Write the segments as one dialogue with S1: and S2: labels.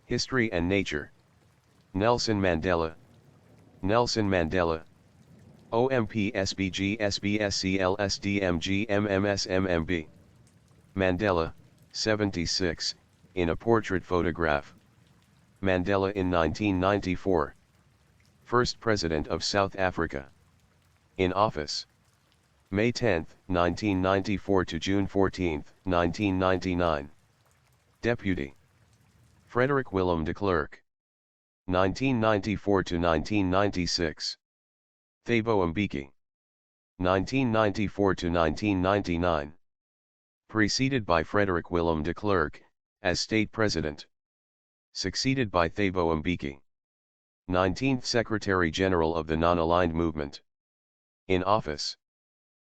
S1: History and Nature. Nelson Mandela. Nelson Mandela. OMP SBG SBSCL SDMG MMS MMB. Mandela, 76, in a portrait photograph. Mandela in 1994. First President of South Africa. In office. May 10, 1994 to June 14, 1999. Deputy. Frederick Willem de Klerk. 1994 to 1996. Thabo Mbeki. 1994 to 1999. Preceded by Frederick Willem de Klerk, as State President. Succeeded by Thabo Mbeki. 19th Secretary General of the Non-Aligned Movement. In office.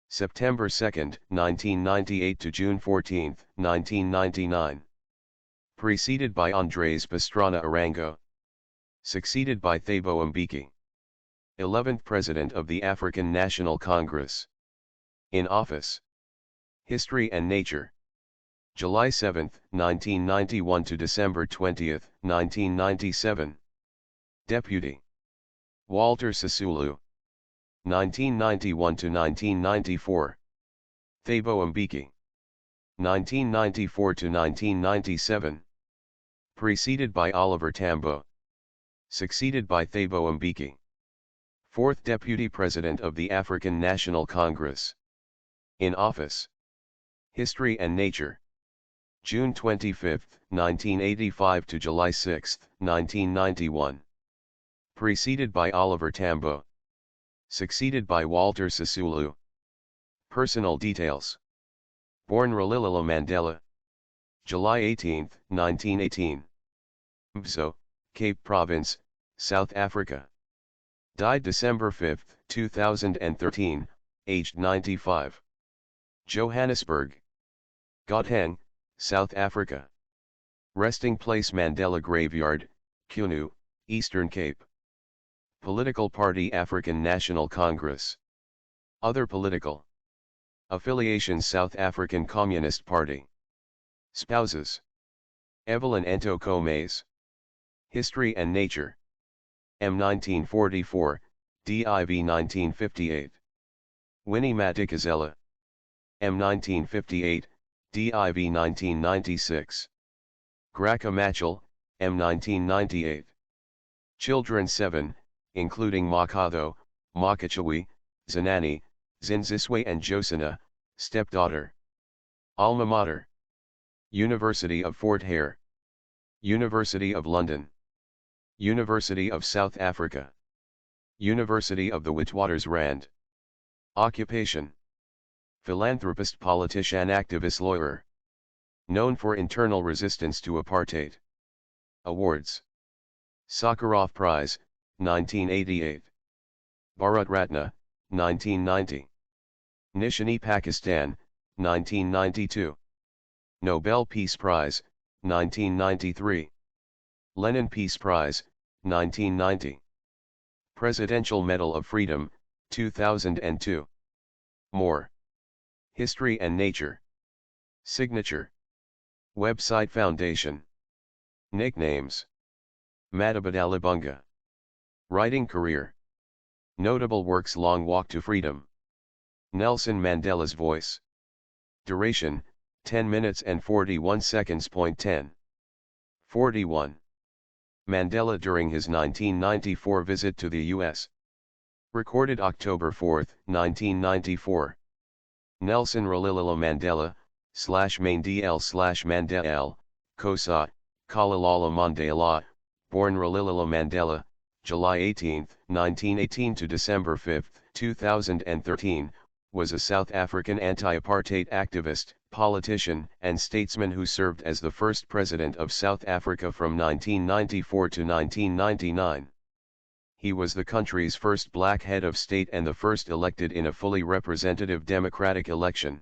S1: September 2, 1998 to June 14, 1999. Preceded by Andrés Pastrana Arango. Succeeded by Thabo Mbeki. 11th President of the African National Congress. In office. History and Nature. July 7, 1991 to December 20, 1997. Deputy. Walter Sisulu. 1991 to 1994. Thabo Mbeki. 1994 to 1997. Preceded by Oliver Tambo. Succeeded by Thabo Mbeki. 4th Deputy President of the African National Congress. In office. History and Nature. June 25, 1985 to July 6, 1991. Preceded by Oliver Tambo. Succeeded by Walter Sisulu. Personal details. Born Rolihlahla Mandela. July 18, 1918. Mso, Cape Province, South Africa. Died December 5, 2013, aged 95. Johannesburg. Gauteng, South Africa. Resting place Mandela Graveyard, Qunu, Eastern Cape. Political party African National Congress. Other political affiliations South African Communist Party. Spouses. Evelyn Ntoko Mays. History and Nature. M 1944, Div 1958. Winnie Madikizela. M 1958, Div 1996. Graca Machel, M 1998. Children 7, including Makatho, Makachawi, Zanani, Zinziswe and Josina, stepdaughter. Alma Mater. University of Fort Hare. University of London. University of South Africa. University of the Witwatersrand. Occupation. Philanthropist, politician, activist, lawyer. Known for internal resistance to apartheid. Awards. Sakharov Prize, 1988. Bharat Ratna, 1990. Nishani Pakistan, 1992. Nobel Peace Prize, 1993. Lenin Peace Prize, 1990. Presidential Medal of Freedom, 2002. More. History and Nature. Signature. Website Foundation. Nicknames. Madabadalabunga. Writing career. Notable works: Long Walk to Freedom. Nelson Mandela's Voice. Duration, 10 minutes and 41 seconds. 10. 41. Mandela during his 1994 visit to the U.S. Recorded October 4, 1994. Nelson Rolihlahla Mandela, /main DL /Mandela, Kosa, Kalalala Mandela, born Rolihlahla Mandela, July 18, 1918 to December 5, 2013, was a South African anti-apartheid activist, politician, and statesman who served as the first president of South Africa from 1994 to 1999. He was the country's first black head of state and the first elected in a fully representative democratic election.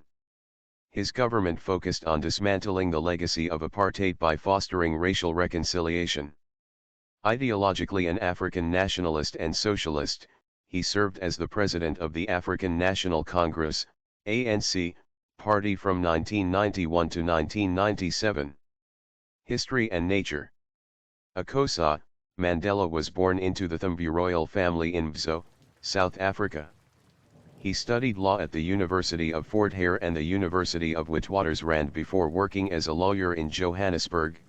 S1: His government focused on dismantling the legacy of apartheid by fostering racial reconciliation. Ideologically an African nationalist and socialist, he served as the president of the African National Congress, ANC, party from 1991 to 1997. History and Nature. Akosa, Mandela was born into the Thumbu royal family in Mzo, South Africa. He studied law at the University of Fort Hare and the University of Witwatersrand before working as a lawyer in Johannesburg.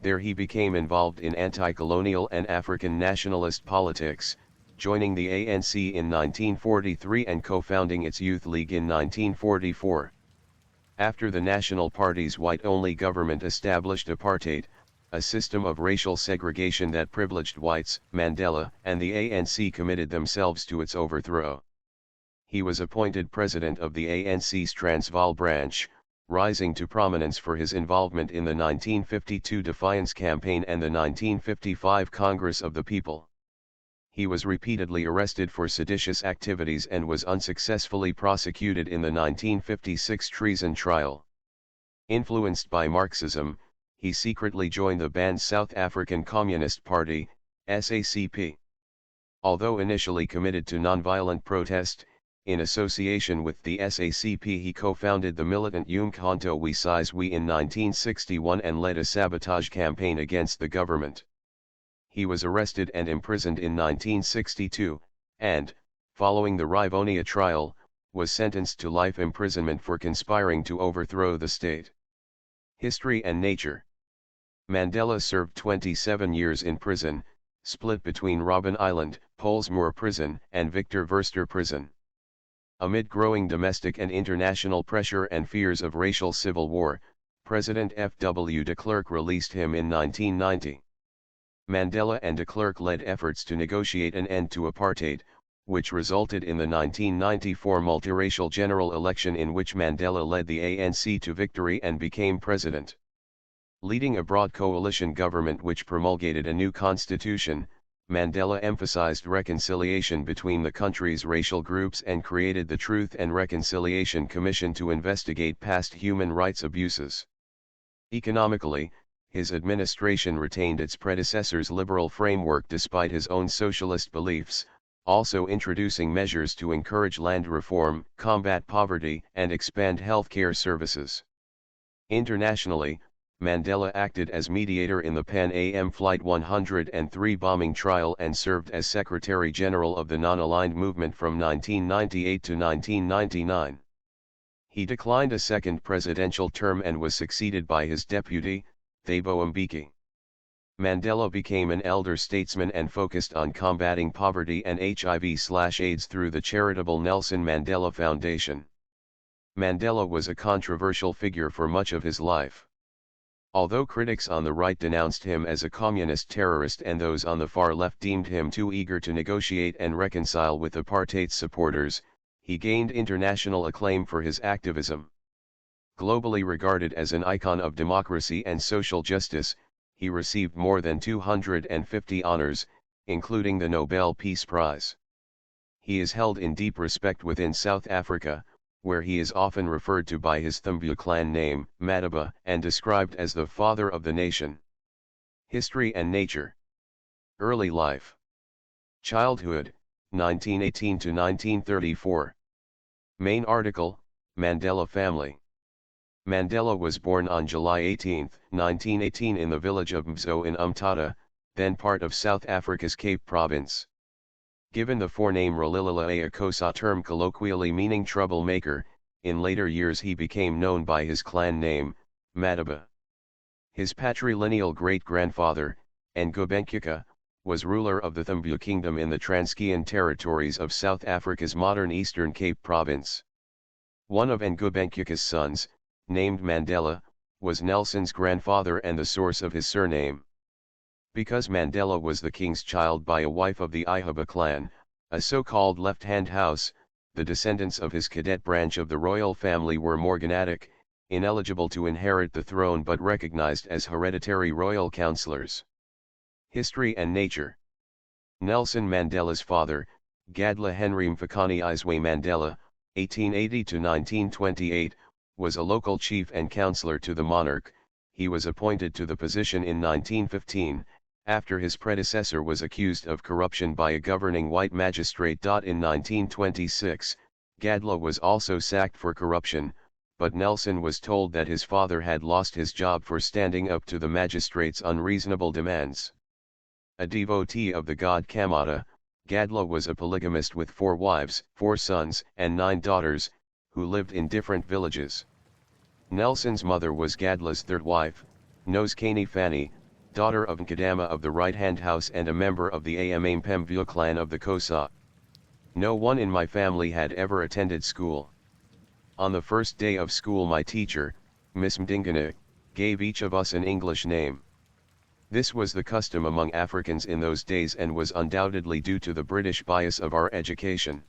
S1: There he became involved in anti-colonial and African nationalist politics, joining the ANC in 1943 and co-founding its Youth League in 1944. After the National Party's white-only government established apartheid, a system of racial segregation that privileged whites, Mandela and the ANC committed themselves to its overthrow. He was appointed president of the ANC's Transvaal branch, rising to prominence for his involvement in the 1952 Defiance Campaign and the 1955 Congress of the People. He was repeatedly arrested for seditious activities and was unsuccessfully prosecuted in the 1956 treason trial. Influenced by Marxism, he secretly joined the banned South African Communist Party, SACP. Although initially committed to nonviolent protest, in association with the SACP he co-founded the militant Umkhonto we Sizwe in 1961 and led a sabotage campaign against the government. He was arrested and imprisoned in 1962, and, following the Rivonia trial, was sentenced to life imprisonment for conspiring to overthrow the state. History and nature. Mandela served 27 years in prison, split between Robben Island, Pollsmoor Prison and Victor Verster Prison. Amid growing domestic and international pressure and fears of racial civil war, President F.W. de Klerk released him in 1990. Mandela and de Klerk led efforts to negotiate an end to apartheid, which resulted in the 1994 multiracial general election in which Mandela led the ANC to victory and became president. Leading a broad coalition government which promulgated a new constitution, Mandela emphasized reconciliation between the country's racial groups and created the Truth and Reconciliation Commission to investigate past human rights abuses. Economically, his administration retained its predecessor's liberal framework despite his own socialist beliefs, also introducing measures to encourage land reform, combat poverty, and expand healthcare services. Internationally, Mandela acted as mediator in the Pan Am Flight 103 bombing trial and served as Secretary General of the Non-Aligned Movement from 1998 to 1999. He declined a second presidential term and was succeeded by his deputy, Thabo Mbeki. Mandela became an elder statesman and focused on combating poverty and HIV/AIDS through the charitable Nelson Mandela Foundation. Mandela was a controversial figure for much of his life. Although critics on the right denounced him as a communist terrorist and those on the far left deemed him too eager to negotiate and reconcile with apartheid supporters, he gained international acclaim for his activism. Globally regarded as an icon of democracy and social justice, he received more than 250 honors, including the Nobel Peace Prize. He is held in deep respect within South Africa, where he is often referred to by his Thumbu clan name, Mandela, and described as the father of the nation. History and nature. Early life. Childhood, 1918 to 1934. Main article, Mandela family. Mandela was born on July 18, 1918 in the village of Mzo in Umtata, then part of South Africa's Cape Province. Given the forename Rolilela Akosa, term colloquially meaning troublemaker, in later years he became known by his clan name, Mandela. His patrilineal great-grandfather, Ngubenkyuka, was ruler of the Thumbu Kingdom in the Transkeian territories of South Africa's modern Eastern Cape Province. One of Ngubenkyuka's sons, named Mandela, was Nelson's grandfather and the source of his surname. Because Mandela was the king's child by a wife of the Ihuba clan, a so-called left-hand house, the descendants of his cadet branch of the royal family were morganatic, ineligible to inherit the throne but recognized as hereditary royal councillors. History and nature. Nelson Mandela's father, Gadla Henry Mfakani Izwe Mandela, 1880 to 1928, was a local chief and councillor to the monarch. He was appointed to the position in 1915, after his predecessor was accused of corruption by a governing white magistrate. In 1926, Gadla was also sacked for corruption, but Nelson was told that his father had lost his job for standing up to the magistrate's unreasonable demands. A devotee of the god Kamada, Gadla was a polygamist with 4 wives, 4 sons, and 9 daughters, who lived in different villages. Nelson's mother was Gadla's 3rd wife, Noskani Fanny, daughter of Nkadama of the right-hand house and a member of the Amampemvua clan of the Kosa. No one in my family had ever attended school. On the first day of school my teacher, Miss Mdingana, gave each of us an English name. This was the custom among Africans in those days and was undoubtedly due to the British bias of our education.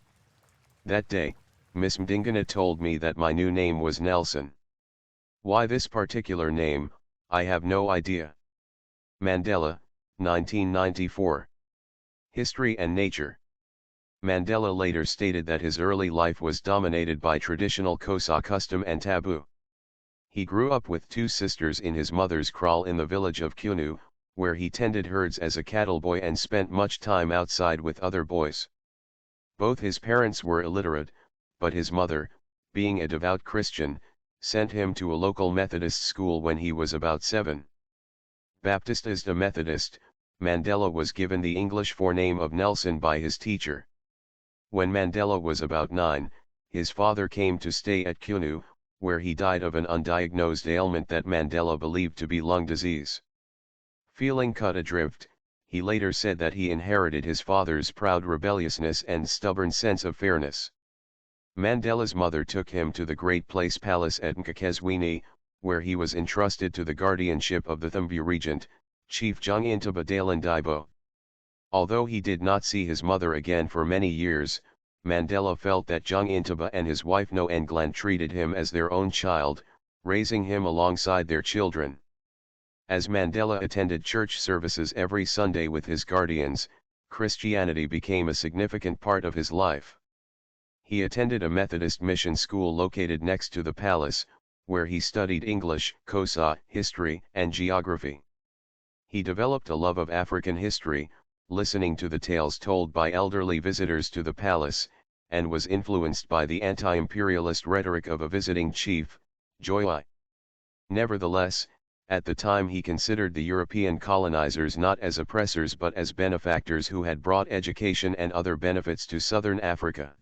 S1: That day, Miss Mdingana told me that my new name was Nelson. Why this particular name, I have no idea. Mandela, 1994. History and Nature. Mandela later stated that his early life was dominated by traditional Xhosa custom and taboo. He grew up with 2 sisters in his mother's kraal in the village of Kunu, where he tended herds as a cattle boy and spent much time outside with other boys. Both his parents were illiterate, but his mother, being a devout Christian, sent him to a local Methodist school when he was about 7. Baptist as a Methodist, Mandela was given the English forename of Nelson by his teacher. When Mandela was about 9, his father came to stay at Kunu, where he died of an undiagnosed ailment that Mandela believed to be lung disease. Feeling cut adrift, he later said that he inherited his father's proud rebelliousness and stubborn sense of fairness. Mandela's mother took him to the Great Place Palace at Nkazwini, where he was entrusted to the guardianship of the Thumbu regent, Chief Jung Intaba Dalandaibo. Although he did not see his mother again for many years, Mandela felt that Jung Intaba and his wife No England treated him as their own child, raising him alongside their children. As Mandela attended church services every Sunday with his guardians, Christianity became a significant part of his life. He attended a Methodist mission school located next to the palace, where he studied English, Xhosa, history, and geography. He developed a love of African history, listening to the tales told by elderly visitors to the palace, and was influenced by the anti-imperialist rhetoric of a visiting chief, Joyi. Nevertheless, at the time he considered the European colonizers not as oppressors but as benefactors who had brought education and other benefits to southern Africa.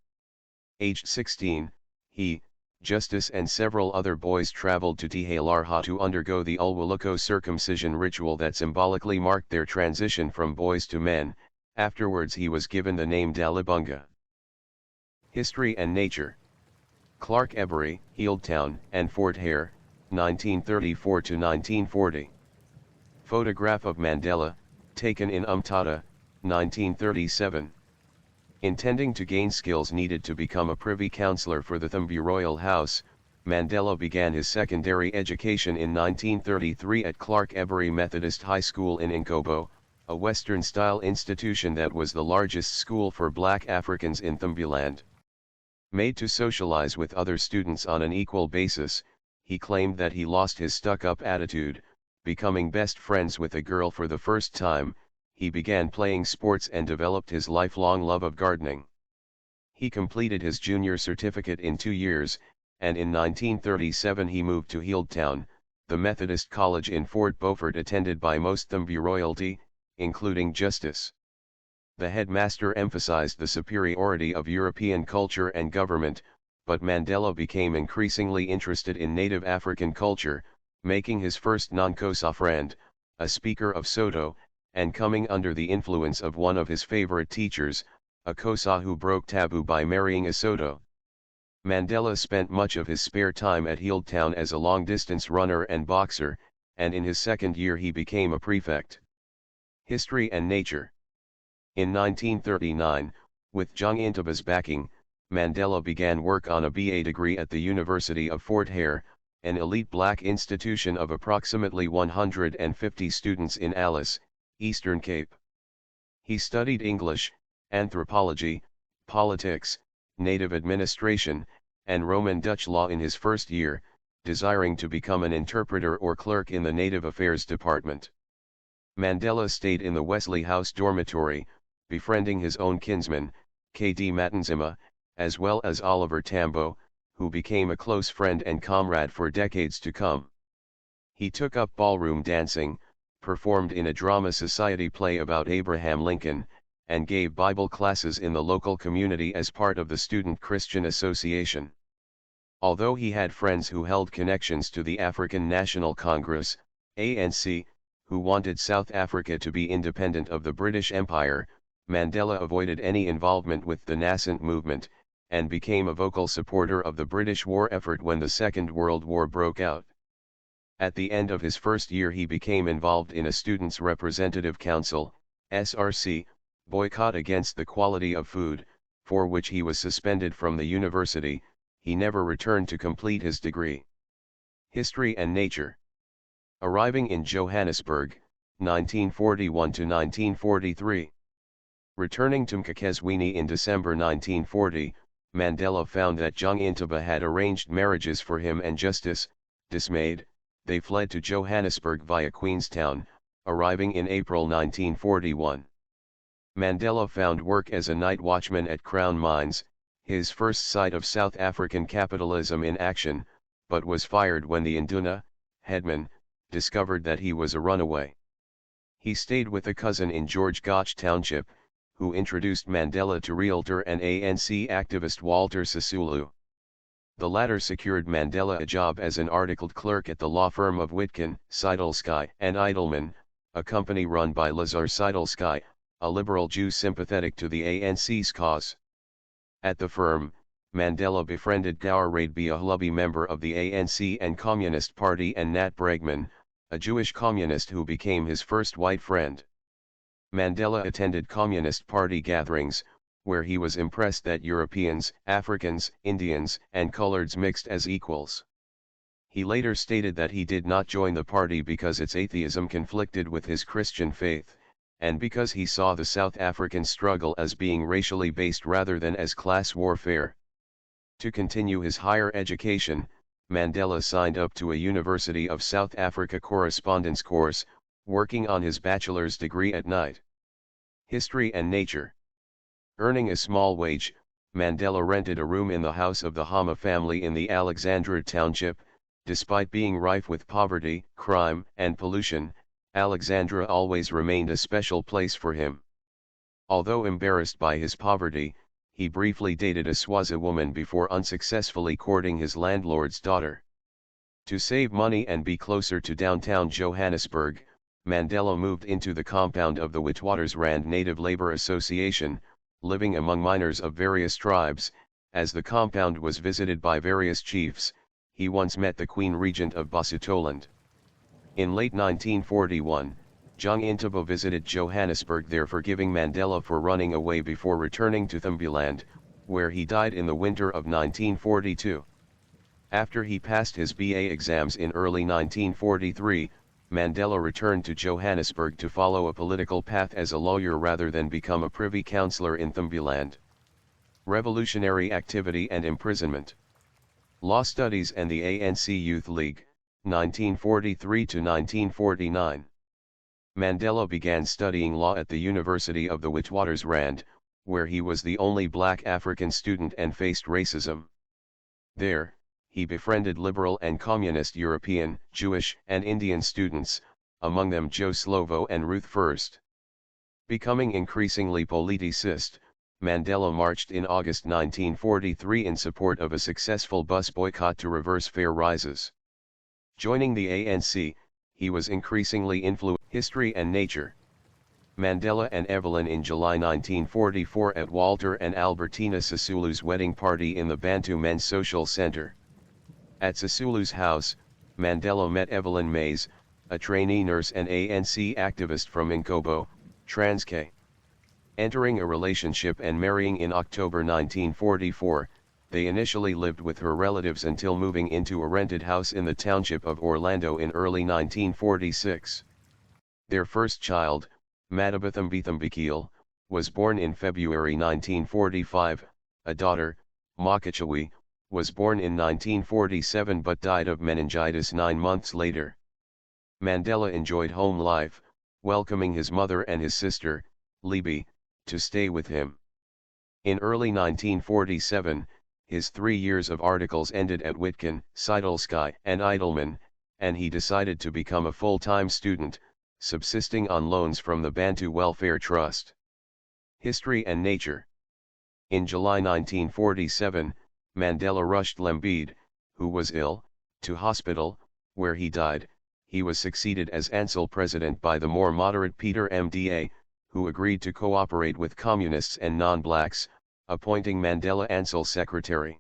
S1: Aged 16, he, Justice and several other boys traveled to Tihalarha to undergo the Ulwaluko circumcision ritual that symbolically marked their transition from boys to men. Afterwards he was given the name Dalibunga. History and Nature. Clark Ebery, Healdtown and Fort Hare, 1934 to 1940. Photograph of Mandela, taken in Umtata, 1937. Intending to gain skills needed to become a privy councillor for the Thumbu royal house, Mandela began his secondary education in 1933 at Clark Ebery Methodist High School in Nkobo, a Western-style institution that was the largest school for black Africans in Thumbuland. Made to socialize with other students on an equal basis, he claimed that he lost his stuck-up attitude. Becoming best friends with a girl for the first time, he began playing sports and developed his lifelong love of gardening. He completed his junior certificate in 2 years, and in 1937 he moved to Healdtown, the Methodist college in Fort Beaufort attended by most Thumbu royalty, including Justice. The headmaster emphasized the superiority of European culture and government, but Mandela became increasingly interested in native African culture, making his first non-Xhosa friend, a speaker of Soto, and coming under the influence of one of his favorite teachers, a Xhosa who broke taboo by marrying a Soto. Mandela spent much of his spare time at Healdtown as a long-distance runner and boxer, and in his second year he became a prefect. History and Nature. In 1939, with Jung Intaba's backing, Mandela began work on a BA degree at the University of Fort Hare, an elite black institution of approximately 150 students in Alice, Eastern Cape. He studied English, anthropology, politics, native administration, and Roman Dutch law in his first year, desiring to become an interpreter or clerk in the Native Affairs Department. Mandela stayed in the Wesley House dormitory, befriending his own kinsman, K.D. Matanzima, as well as Oliver Tambo, who became a close friend and comrade for decades to come. He took up ballroom dancing, performed in a drama society play about Abraham Lincoln, and gave Bible classes in the local community as part of the Student Christian Association. Although he had friends who held connections to the African National Congress, ANC, who wanted South Africa to be independent of the British Empire, Mandela avoided any involvement with the nascent movement, and became a vocal supporter of the British war effort when the Second World War broke out. At the end of his first year he became involved in a Students' Representative Council, SRC, boycott against the quality of food, for which he was suspended from the university. He never returned to complete his degree. History and Nature. Arriving in Johannesburg, 1941 to 1943. Returning to Mkhitarhini in December 1940, Mandela found that Jung Intaba had arranged marriages for him and justice. Dismayed, they fled to Johannesburg via Queenstown, arriving in April 1941. Mandela found work as a night watchman at Crown Mines, his first sight of South African capitalism in action, but was fired when the Induna, headman, discovered that he was a runaway. He stayed with a cousin in George Gotch Township, who introduced Mandela to realtor and ANC activist Walter Sisulu. The latter secured Mandela a job as an articled clerk at the law firm of Witkin, Seidelsky and Eidelman, a company run by Lazar Seidelsky, a liberal Jew sympathetic to the ANC's cause. At the firm, Mandela befriended Gour Radby, a Hlubi member of the ANC and Communist Party, and Nat Bregman, a Jewish communist who became his first white friend. Mandela attended Communist Party gatherings, where he was impressed that Europeans, Africans, Indians, and coloreds mixed as equals. He later stated that he did not join the party because its atheism conflicted with his Christian faith, and because he saw the South African struggle as being racially based rather than as class warfare. To continue his higher education, Mandela signed up to a University of South Africa correspondence course, working on his bachelor's degree at night. History and Nature. Earning a small wage, Mandela rented a room in the house of the Hama family in the Alexandra township. Despite being rife with poverty, crime, and pollution, Alexandra always remained a special place for him. Although embarrassed by his poverty, he briefly dated a Swazi woman before unsuccessfully courting his landlord's daughter. To save money and be closer to downtown Johannesburg, Mandela moved into the compound of the Witwatersrand Native Labour Association, living among miners of various tribes. As the compound was visited by various chiefs, he once met the Queen Regent of Basutoland. In late 1941, Jung Intaba visited Johannesburg, there forgiving Mandela for running away before returning to Thumbiland, where he died in the winter of 1942. After he passed his BA exams in early 1943, Mandela returned to Johannesburg to follow a political path as a lawyer rather than become a privy councillor in Thumbiland. Revolutionary activity and imprisonment. Law studies and the ANC Youth League, 1943 to 1949. Mandela began studying law at the University of the Witwatersrand, where he was the only black African student and faced racism. There, he befriended liberal and communist European, Jewish, and Indian students, among them Joe Slovo and Ruth First. Becoming increasingly politicist, Mandela marched in August 1943 in support of a successful bus boycott to reverse fare rises. Joining the ANC, he was increasingly influenced. History and Nature. Mandela and Evelyn in July 1944 at Walter and Albertina Sisulu's wedding party in the Bantu Men's Social Center. At Sisulu's house, Mandela met Evelyn Mays, a trainee nurse and ANC activist from Inkobo, Transkei. Entering a relationship and marrying in October 1944, they initially lived with her relatives until moving into a rented house in the township of Orlando in early 1946. Their first child, Madabathambithambikil, was born in February 1945, a daughter, Makachawi, was born in 1947 but died of meningitis 9 months later. Mandela enjoyed home life, welcoming his mother and his sister, Libby, to stay with him. In early 1947, his 3 years of articles ended at Witkin, Seidelskij and Eidelman, and he decided to become a full-time student, subsisting on loans from the Bantu Welfare Trust. History and Nature. In July 1947, Mandela rushed Lembede, who was ill, to hospital, where he died. He was succeeded as ANCIL president by the more moderate Peter Mda, who agreed to cooperate with communists and non-blacks, appointing Mandela ANCIL secretary.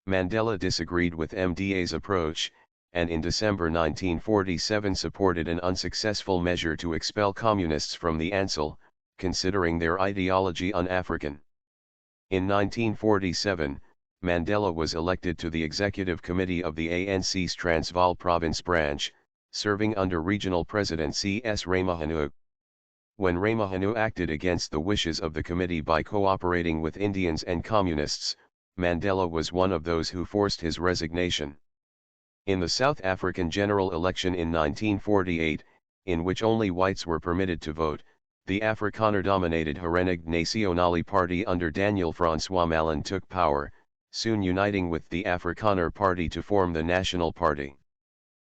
S1: Mandela disagreed with Mda's approach, and in December 1947 supported an unsuccessful measure to expel communists from the ANCIL, considering their ideology un-African. In 1947, Mandela was elected to the executive committee of the ANC's Transvaal province branch, serving under regional president C.S. Ramahanu. When Ramahanu acted against the wishes of the committee by cooperating with Indians and communists, Mandela was one of those who forced his resignation. In the South African general election in 1948, in which only whites were permitted to vote, the Afrikaner-dominated Herenigde Nasionale Party under Daniel Francois Malan took power, soon uniting with the Afrikaner Party to form the National Party.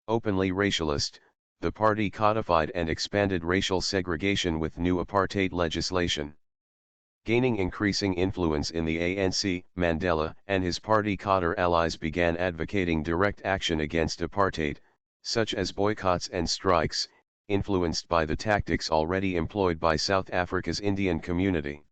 S1: Openly racialist, the party codified and expanded racial segregation with new apartheid legislation. Gaining increasing influence in the ANC, Mandela and his party Cotter allies began advocating direct action against apartheid, such as boycotts and strikes, influenced by the tactics already employed by South Africa's Indian community.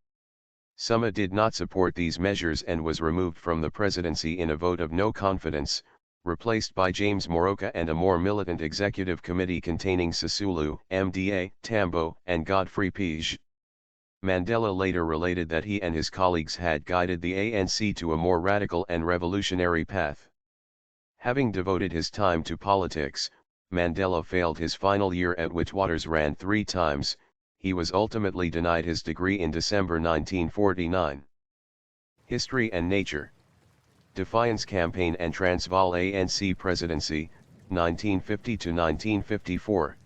S1: Suma did not support these measures and was removed from the presidency in a vote of no confidence, replaced by James Moroka and a more militant executive committee containing Sisulu, Mda, Tambo, and Godfrey Page. Mandela later related that he and his colleagues had guided the ANC to a more radical and revolutionary path. Having devoted his time to politics, Mandela failed his final year at Witwatersrand 3 times. He was ultimately denied his degree in December 1949. History and Nature. Defiance Campaign and Transvaal ANC Presidency, 1950 to 1954.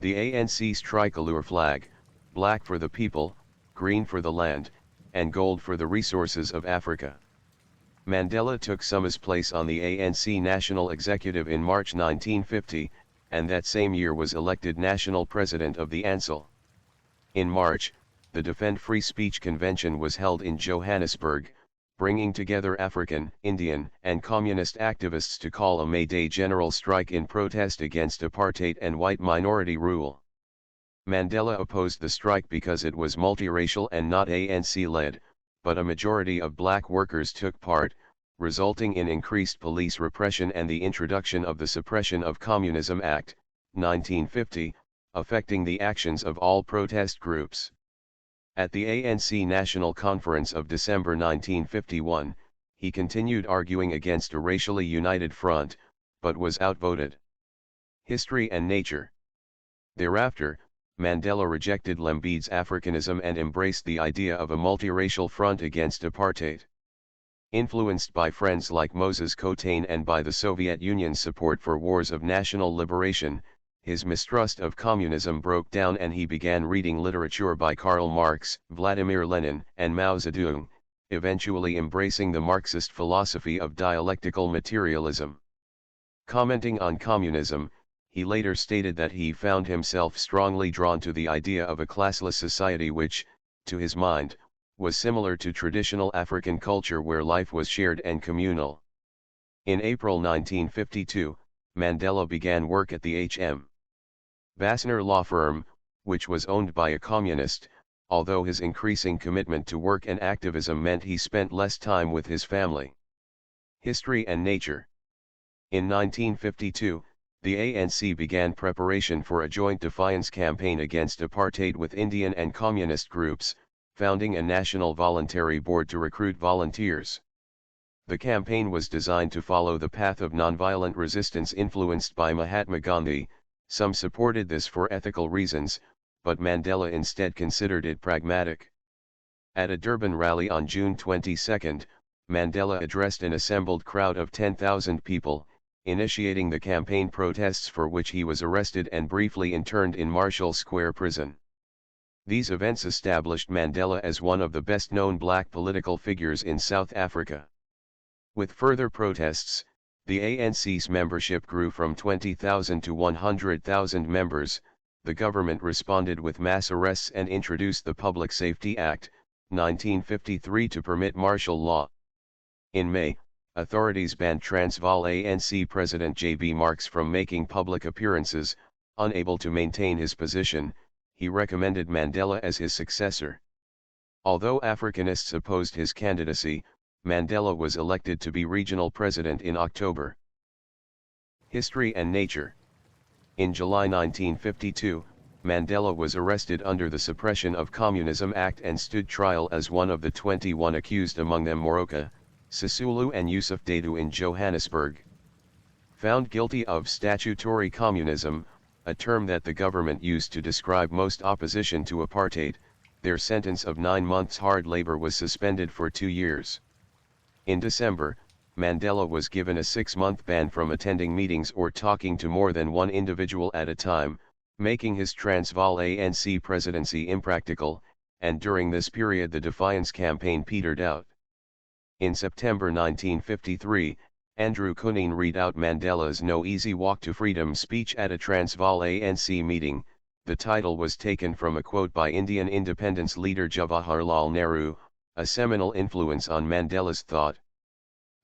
S1: The ANC's tricolor flag, black for the people, green for the land, and gold for the resources of Africa. Mandela took Suma's place on the ANC National Executive in March 1950, and that same year was elected national president of the ANCIL. In March, the Defend Free Speech Convention was held in Johannesburg, bringing together African, Indian, and communist activists to call a May Day general strike in protest against apartheid and white minority rule. Mandela opposed the strike because it was multiracial and not ANC-led, but a majority of black workers took part, resulting in increased police repression and the introduction of the Suppression of Communism Act, 1950, affecting the actions of all protest groups. At the ANC National Conference of December 1951, he continued arguing against a racially united front, but was outvoted. History and Nature. Thereafter, Mandela rejected Lembede's Africanism and embraced the idea of a multiracial front against apartheid. Influenced by friends like Moses Kotane and by the Soviet Union's support for wars of national liberation, his mistrust of communism broke down and he began reading literature by Karl Marx, Vladimir Lenin, and Mao Zedong, eventually embracing the Marxist philosophy of dialectical materialism. Commenting on communism, he later stated that he found himself strongly drawn to the idea of a classless society which, to his mind, was similar to traditional African culture where life was shared and communal. In April 1952, Mandela began work at the H.M. Bassner law firm, which was owned by a communist, although his increasing commitment to work and activism meant he spent less time with his family. History and Nature. In 1952, the ANC began preparation for a joint defiance campaign against apartheid with Indian and communist groups, founding a national voluntary board to recruit volunteers. The campaign was designed to follow the path of nonviolent resistance influenced by Mahatma Gandhi. Some supported this for ethical reasons, but Mandela instead considered it pragmatic. At a Durban rally on June 22, Mandela addressed an assembled crowd of 10,000 people, initiating the campaign protests for which he was arrested and briefly interned in Marshall Square Prison. These events established Mandela as one of the best-known black political figures in South Africa. With further protests, the ANC's membership grew from 20,000 to 100,000 members. The government responded with mass arrests and introduced the Public Safety Act, 1953 to permit martial law. In May, authorities banned Transvaal ANC President J.B. Marks from making public appearances. Unable to maintain his position, he recommended Mandela as his successor. Although Africanists opposed his candidacy, Mandela was elected to be regional president in October. History and nature. In July 1952, Mandela was arrested under the Suppression of Communism Act and stood trial as one of the 21 accused, among them Moroka, Sisulu and Yusuf Dadoo in Johannesburg. Found guilty of statutory communism, a term that the government used to describe most opposition to apartheid, their sentence of 9 months hard labor was suspended for 2 years. In December, Mandela was given a 6-month ban from attending meetings or talking to more than one individual at a time, making his Transvaal ANC presidency impractical, and during this period the defiance campaign petered out. In September 1953, Andrew Kunene read out Mandela's No Easy Walk to Freedom speech at a Transvaal ANC meeting. The title was taken from a quote by Indian independence leader Jawaharlal Nehru, a seminal influence on Mandela's thought.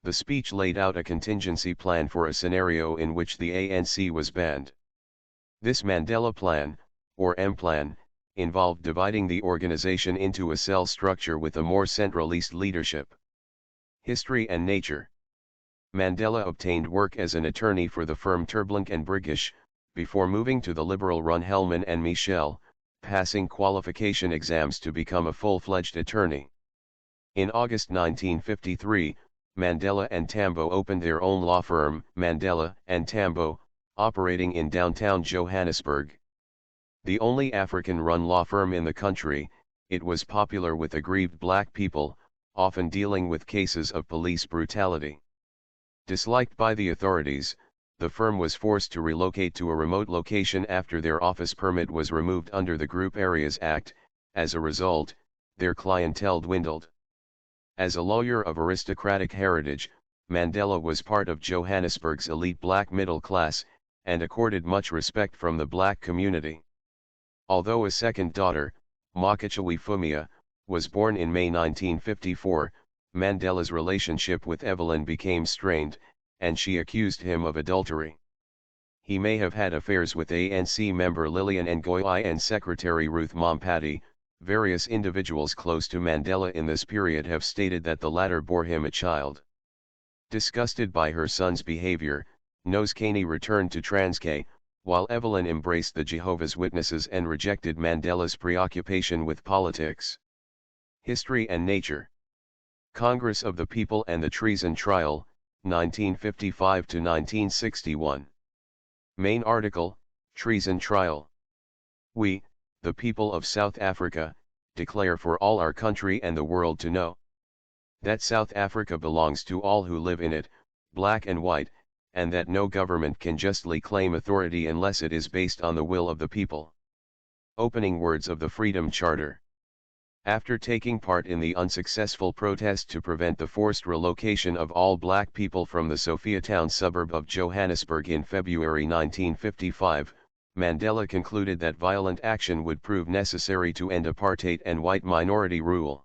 S1: The speech laid out a contingency plan for a scenario in which the ANC was banned. This Mandela Plan, or M-Plan, involved dividing the organization into a cell structure with a more centralist leadership. History and nature. Mandela obtained work as an attorney for the firm Terblink and Briggish, before moving to the liberal-run Hellman and Michel, passing qualification exams to become a full-fledged attorney. In August 1953, Mandela and Tambo opened their own law firm, Mandela and Tambo, operating in downtown Johannesburg. The only African-run law firm in the country, it was popular with aggrieved black people, often dealing with cases of police brutality. Disliked by the authorities, the firm was forced to relocate to a remote location after their office permit was removed under the Group Areas Act. As a result, their clientele dwindled. As a lawyer of aristocratic heritage, Mandela was part of Johannesburg's elite black middle class, and accorded much respect from the black community. Although a second daughter, Makachawi Fumia, was born in May 1954, Mandela's relationship with Evelyn became strained, and she accused him of adultery. He may have had affairs with ANC member Lillian Ngoyi and Secretary Ruth Mompati. Various individuals close to Mandela in this period have stated that the latter bore him a child. Disgusted by her son's behavior, Nosekani returned to Transkei, while Evelyn embraced the Jehovah's Witnesses and rejected Mandela's preoccupation with politics. History and nature. Congress of the People and the Treason Trial, 1955 to 1961. Main article, Treason Trial. We, the people of South Africa, declare for all our country and the world to know that South Africa belongs to all who live in it, black and white, and that no government can justly claim authority unless it is based on the will of the people. Opening words of the Freedom Charter. After taking part in the unsuccessful protest to prevent the forced relocation of all black people from the Sophiatown suburb of Johannesburg in February 1955, Mandela concluded that violent action would prove necessary to end apartheid and white minority rule.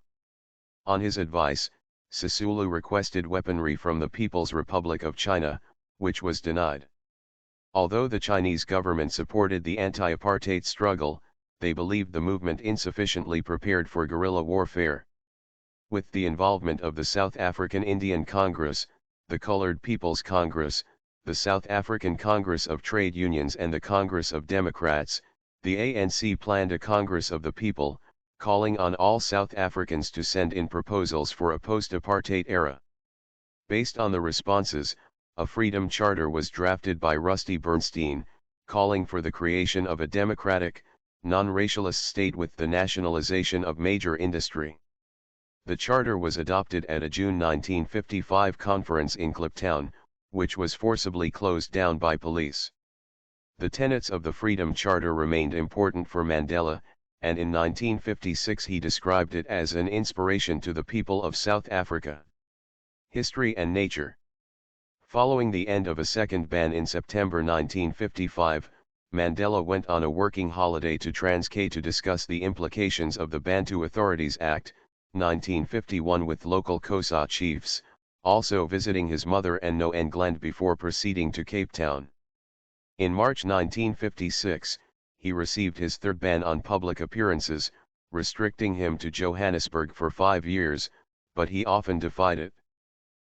S1: On his advice, Sisulu requested weaponry from the People's Republic of China, which was denied. Although the Chinese government supported the anti-apartheid struggle, they believed the movement insufficiently prepared for guerrilla warfare. With the involvement of the South African Indian Congress, the Colored People's Congress, the South African Congress of Trade Unions and the Congress of Democrats, the ANC planned a Congress of the People, calling on all South Africans to send in proposals for a post-apartheid era. Based on the responses, a Freedom Charter was drafted by Rusty Bernstein, calling for the creation of a democratic, non-racialist state with the nationalization of major industry. The charter was adopted at a June 1955 conference in Kliptown, which was forcibly closed down by police. The tenets of the Freedom Charter remained important for Mandela, and in 1956 he described it as an inspiration to the people of South Africa. History and nature. Following the end of a second ban in September 1955, Mandela went on a working holiday to Transkei to discuss the implications of the Bantu Authorities Act, 1951 with local Xhosa chiefs, also visiting his mother and No England before proceeding to Cape Town. In March 1956, he received his third ban on public appearances, restricting him to Johannesburg for 5 years, but he often defied it.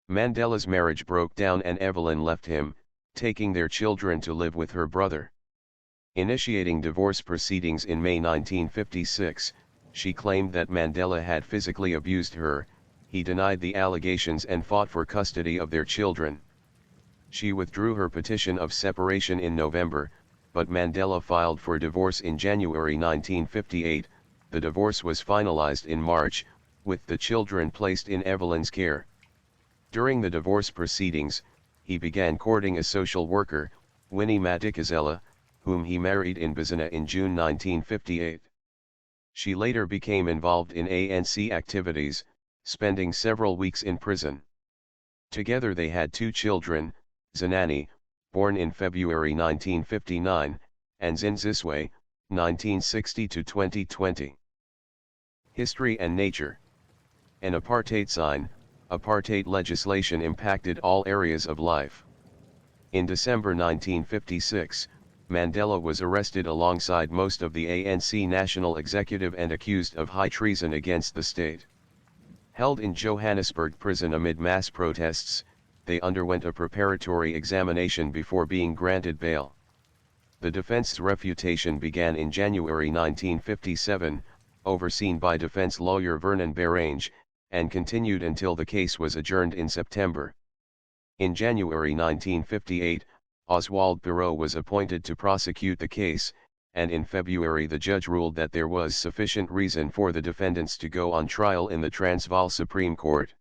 S1: Mandela's marriage broke down and Evelyn left him, taking their children to live with her brother. Initiating divorce proceedings in May 1956, she claimed that Mandela had physically abused her. He denied the allegations and fought for custody of their children. She withdrew her petition of separation in November, but Mandela filed for divorce in January 1958. The divorce was finalized in March, with the children placed in Evelyn's care. During the divorce proceedings, he began courting a social worker, Winnie Madikizela, whom he married in Bizana in June 1958. She later became involved in ANC activities, spending several weeks in prison. Together they had 2 children, Zanani, born in February 1959, and Zinziswe, 1960-2020. History and nature. An apartheid sign. Apartheid legislation impacted all areas of life. In December 1956, Mandela was arrested alongside most of the ANC national executive and accused of high treason against the state. Held in Johannesburg prison amid mass protests, they underwent a preparatory examination before being granted bail. The defense's refutation began in January 1957, overseen by defense lawyer Vernon Berrange, and continued until the case was adjourned in September. In January 1958, Oswald Barrow was appointed to prosecute the case, and in February the judge ruled that there was sufficient reason for the defendants to go on trial in the Transvaal Supreme Court.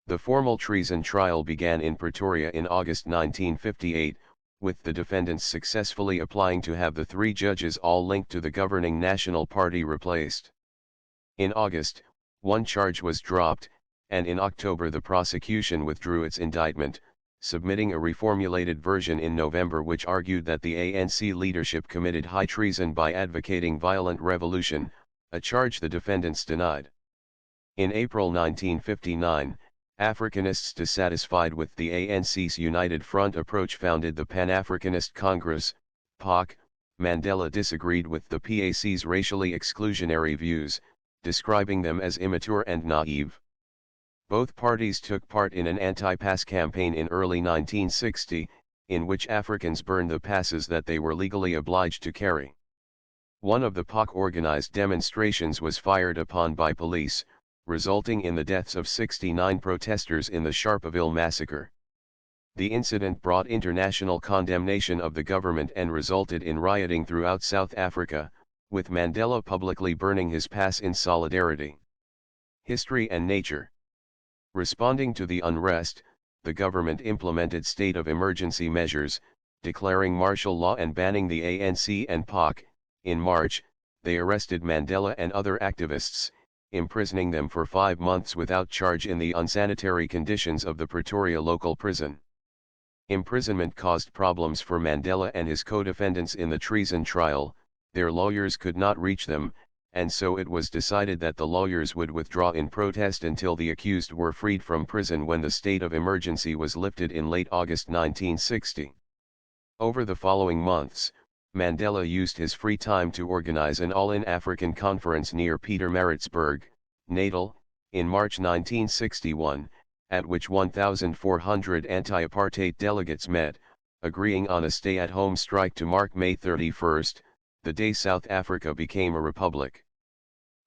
S1: The formal treason trial began in Pretoria in August 1958, with the defendants successfully applying to have the 3 judges all linked to the governing National Party replaced. In August, 1 charge was dropped, and in October the prosecution withdrew its indictment, submitting a reformulated version in November which argued that the ANC leadership committed high treason by advocating violent revolution, a charge the defendants denied. In April 1959, Africanists dissatisfied with the ANC's United Front approach founded the Pan-Africanist Congress, PAC. Mandela disagreed with the PAC's racially exclusionary views, describing them as immature and naive. Both parties took part in an anti-pass campaign in early 1960, in which Africans burned the passes that they were legally obliged to carry. One of the PAC-organized demonstrations was fired upon by police, resulting in the deaths of 69 protesters in the Sharpeville massacre. The incident brought international condemnation of the government and resulted in rioting throughout South Africa, with Mandela publicly burning his pass in solidarity. History and nature. Responding to the unrest, the government implemented state of emergency measures, declaring martial law and banning the ANC and PAC. In March, they arrested Mandela and other activists, imprisoning them for 5 months without charge in the unsanitary conditions of the Pretoria local prison. Imprisonment caused problems for Mandela and his co-defendants in the treason trial. Their lawyers could not reach them, and so it was decided that the lawyers would withdraw in protest until the accused were freed from prison when the state of emergency was lifted in late August 1960. Over the following months, Mandela used his free time to organize an all-in-African conference near Pietermaritzburg, Natal, in March 1961, at which 1,400 anti-apartheid delegates met, agreeing on a stay-at-home strike to mark May 31, the day South Africa became a republic.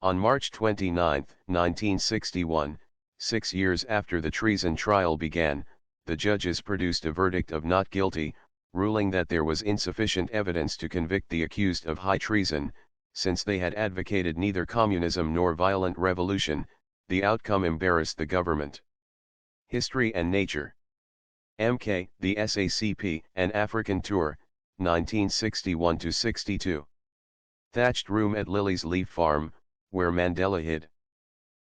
S1: On March 29, 1961, 6 years after the treason trial began, the judges produced a verdict of not guilty, ruling that there was insufficient evidence to convict the accused of high treason, since they had advocated neither communism nor violent revolution. The outcome embarrassed the government. History and nature. MK, the SACP, An African Tour, 1961-62. Thatched room at Lily's Leaf Farm, where Mandela hid.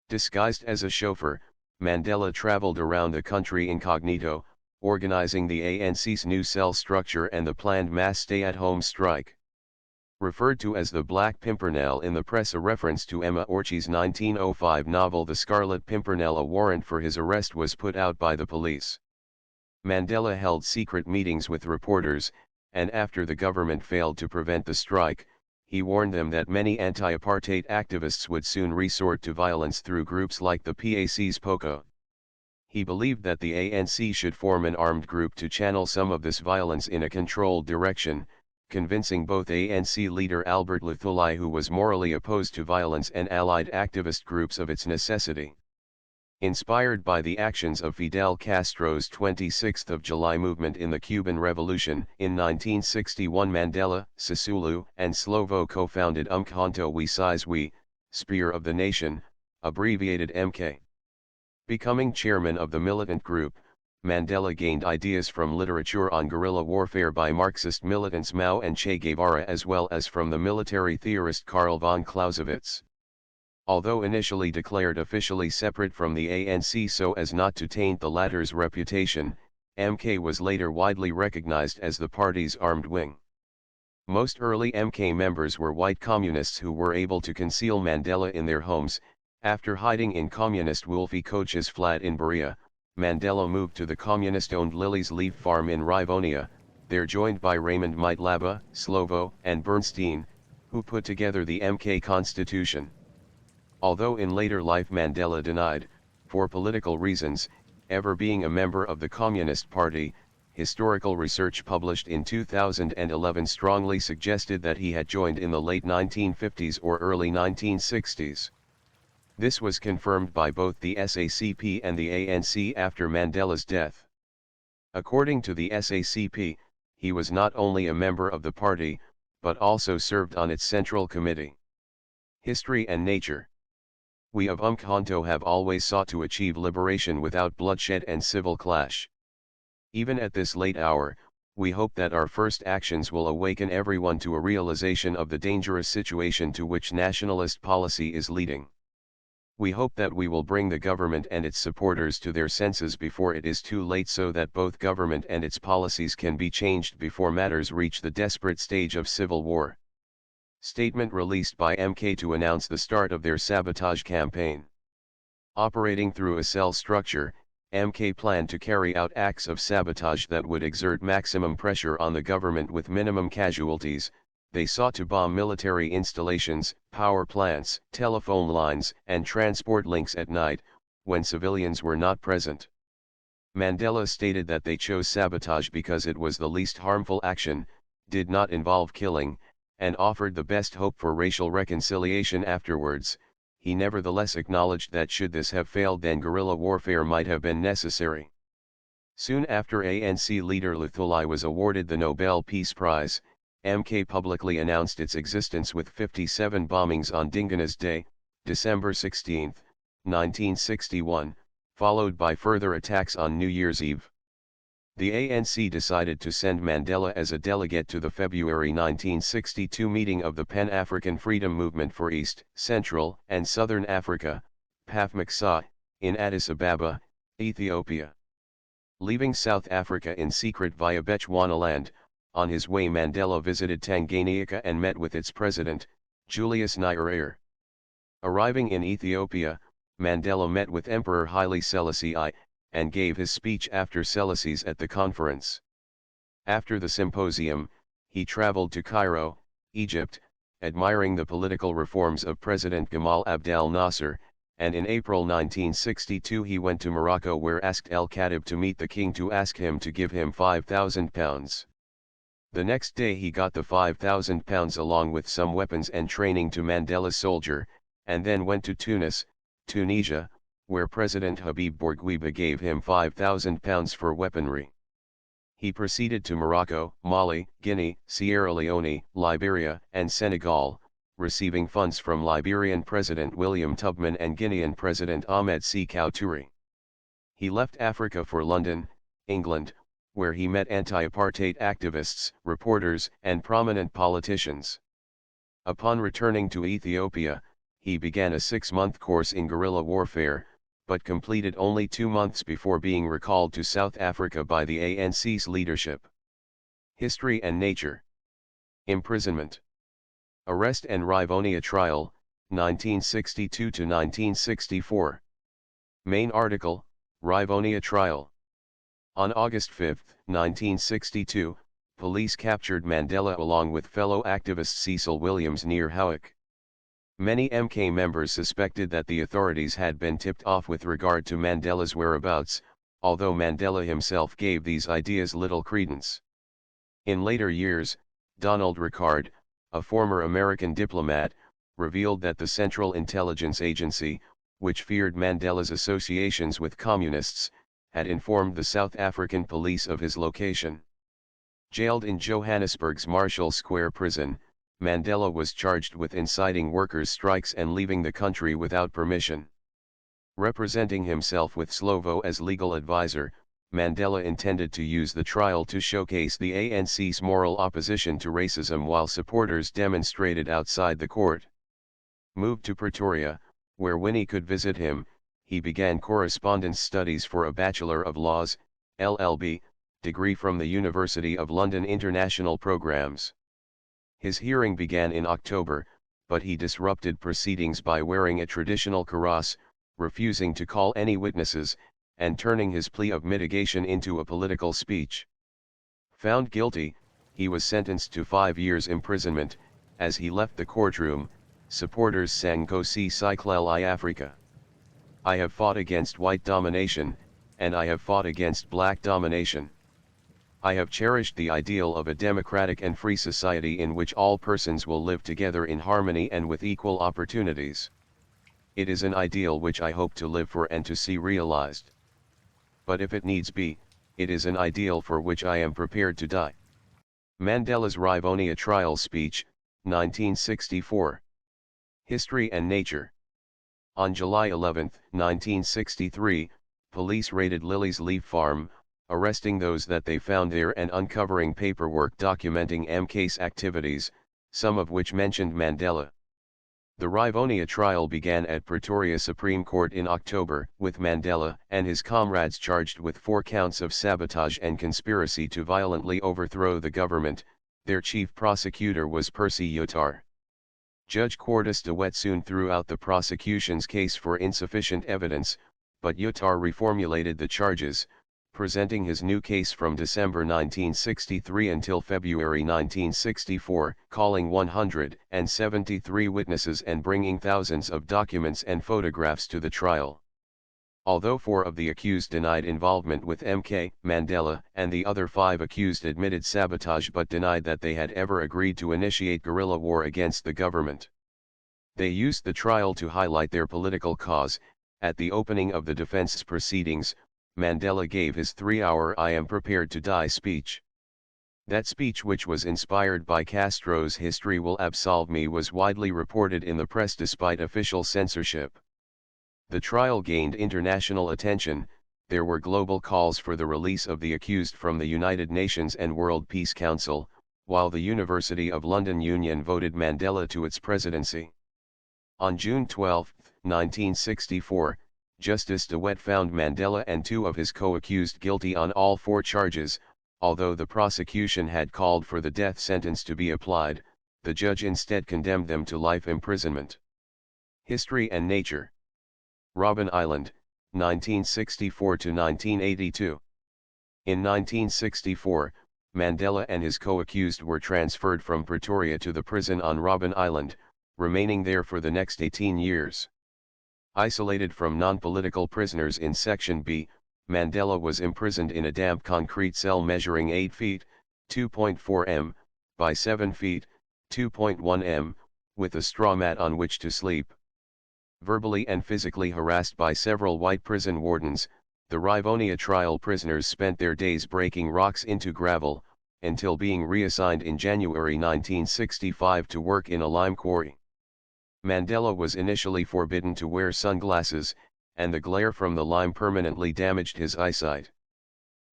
S1: Disguised as a chauffeur, Mandela traveled around the country incognito, organizing the ANC's new cell structure and the planned mass stay-at-home strike. Referred to as the Black Pimpernel in the press, a reference to Emma Orchie's 1905 novel The Scarlet Pimpernel. A warrant for his arrest was put out by the police. Mandela held secret meetings with reporters, and after the government failed to prevent the strike, he warned them that many anti-apartheid activists would soon resort to violence through groups like the PAC's POCO. He believed that the ANC should form an armed group to channel some of this violence in a controlled direction, convincing both ANC leader Albert Luthuli, who was morally opposed to violence, and allied activist groups of its necessity. Inspired by the actions of Fidel Castro's 26th of July movement in the Cuban Revolution, in 1961 Mandela, Sisulu, and Slovo co-founded Umkhonto we Sizwe, Spear of the Nation, abbreviated MK. Becoming chairman of the militant group, Mandela gained ideas from literature on guerrilla warfare by Marxist militants Mao and Che Guevara, as well as from the military theorist Karl von Clausewitz. Although initially declared officially separate from the ANC so as not to taint the latter's reputation, MK was later widely recognized as the party's armed wing. Most early MK members were white communists who were able to conceal Mandela in their homes. After hiding in communist Wolfie Koch's flat in Berea, Mandela moved to the communist-owned Lily's Leaf Farm in Rivonia, there joined by Raymond Maitlaba, Slovo, and Bernstein, who put together the MK Constitution. Although in later life Mandela denied, for political reasons, ever being a member of the Communist Party, historical research published in 2011 strongly suggested that he had joined in the late 1950s or early 1960s. This was confirmed by both the SACP and the ANC after Mandela's death. According to the SACP, he was not only a member of the party, but also served on its Central Committee. History and Nature. We of Umkhonto have always sought to achieve liberation without bloodshed and civil clash. Even at this late hour, we hope that our first actions will awaken everyone to a realization of the dangerous situation to which nationalist policy is leading. We hope that we will bring the government and its supporters to their senses before it is too late, so that both government and its policies can be changed before matters reach the desperate stage of civil war. Statement released by MK to announce the start of their sabotage campaign. Operating through a cell structure, MK planned to carry out acts of sabotage that would exert maximum pressure on the government with minimum casualties. They sought to bomb military installations, power plants, telephone lines, and transport links at night, when civilians were not present. Mandela stated that they chose sabotage because it was the least harmful action, did not involve killing, and offered the best hope for racial reconciliation afterwards. He nevertheless acknowledged that should this have failed, then guerrilla warfare might have been necessary. Soon after ANC leader Luthuli was awarded the Nobel Peace Prize, MK publicly announced its existence with 57 bombings on Dinganas Day, December 16, 1961, followed by further attacks on New Year's Eve. The ANC decided to send Mandela as a delegate to the February 1962 meeting of the Pan-African Freedom Movement for East, Central, and Southern Africa, PAFMACSA, in Addis Ababa, Ethiopia. Leaving South Africa in secret via Bechuanaland, on his way Mandela visited Tanganyika and met with its president, Julius Nyerere. Arriving in Ethiopia, Mandela met with Emperor Haile Selassie I, and gave his speech after Selassie's at the conference. After the symposium, he traveled to Cairo, Egypt, admiring the political reforms of President Gamal Abdel Nasser, and in April 1962 he went to Morocco, where asked El-Khatib to meet the king to ask him to give him £5,000. The next day he got the £5,000 along with some weapons and training to Mandela's soldier, and then went to Tunis, Tunisia, where President Habib Bourguiba gave him £5,000 for weaponry. He proceeded to Morocco, Mali, Guinea, Sierra Leone, Liberia, and Senegal, receiving funds from Liberian President William Tubman and Guinean President Ahmed Sékou Touré. He left Africa for London, England, where he met anti-apartheid activists, reporters, and prominent politicians. Upon returning to Ethiopia, he began a 6-month course in guerrilla warfare, but completed only 2 months before being recalled to South Africa by the ANC's leadership. History and nature. Imprisonment. Arrest and Rivonia trial, 1962 to 1964. Main article, Rivonia trial. On August 5, 1962, police captured Mandela along with fellow activist Cecil Williams near Howick. Many MK members suspected that the authorities had been tipped off with regard to Mandela's whereabouts, although Mandela himself gave these ideas little credence. In later years, Donald Rickard, a former American diplomat, revealed that the Central Intelligence Agency, which feared Mandela's associations with communists, had informed the South African police of his location. Jailed in Johannesburg's Marshall Square prison, Mandela was charged with inciting workers' strikes and leaving the country without permission. Representing himself with Slovo as legal advisor, Mandela intended to use the trial to showcase the ANC's moral opposition to racism while supporters demonstrated outside the court. Moved to Pretoria, where Winnie could visit him, he began correspondence studies for a Bachelor of Laws, LLB, degree from the University of London International Programmes. His hearing began in October, but he disrupted proceedings by wearing a traditional kaross, refusing to call any witnesses, and turning his plea of mitigation into a political speech. Found guilty, he was sentenced to 5 years imprisonment. As he left the courtroom, supporters sang Nkosi Sihlalo iAfrika. I have fought against white domination, and I have fought against black domination. I have cherished the ideal of a democratic and free society in which all persons will live together in harmony and with equal opportunities. It is an ideal which I hope to live for and to see realized. But if it needs be, it is an ideal for which I am prepared to die. Mandela's Rivonia trial speech, 1964. History and nature. On July 11, 1963, police raided Lily's Leaf Farm, arresting those that they found there and uncovering paperwork documenting MK's activities, some of which mentioned Mandela. The Rivonia trial began at Pretoria Supreme Court in October, with Mandela and his comrades charged with 4 counts of sabotage and conspiracy to violently overthrow the government. Their chief prosecutor was Percy Yotar. Judge Quartus de Wet soon threw out the prosecution's case for insufficient evidence, but Yotar reformulated the charges, presenting his new case from December 1963 until February 1964, calling 173 witnesses and bringing thousands of documents and photographs to the trial. Although 4 of the accused denied involvement with MK, Mandela and the other 5 accused admitted sabotage but denied that they had ever agreed to initiate guerrilla war against the government. They used the trial to highlight their political cause. At the opening of the defense's proceedings, Mandela gave his 3-hour "I am prepared to die" speech. That speech, which was inspired by Castro's "History will absolve me," was widely reported in the press despite official censorship. The trial gained international attention. There were global calls for the release of the accused from the United Nations and World Peace Council, while the University of London Union voted Mandela to its presidency. On June 12, 1964, Justice de Wet found Mandela and 2 of his co-accused guilty on all 4 charges. Although the prosecution had called for the death sentence to be applied, the judge instead condemned them to life imprisonment. History and nature. Robben Island, 1964 to 1982. In 1964, Mandela and his co-accused were transferred from Pretoria to the prison on Robben Island, remaining there for the next 18 years. Isolated from non-political prisoners in Section B, Mandela was imprisoned in a damp concrete cell measuring 8 feet, 2.4 m, by 7 feet, 2.1 m, with a straw mat on which to sleep. Verbally and physically harassed by several white prison wardens, the Rivonia trial prisoners spent their days breaking rocks into gravel, until being reassigned in January 1965 to work in a lime quarry. Mandela was initially forbidden to wear sunglasses, and the glare from the lime permanently damaged his eyesight.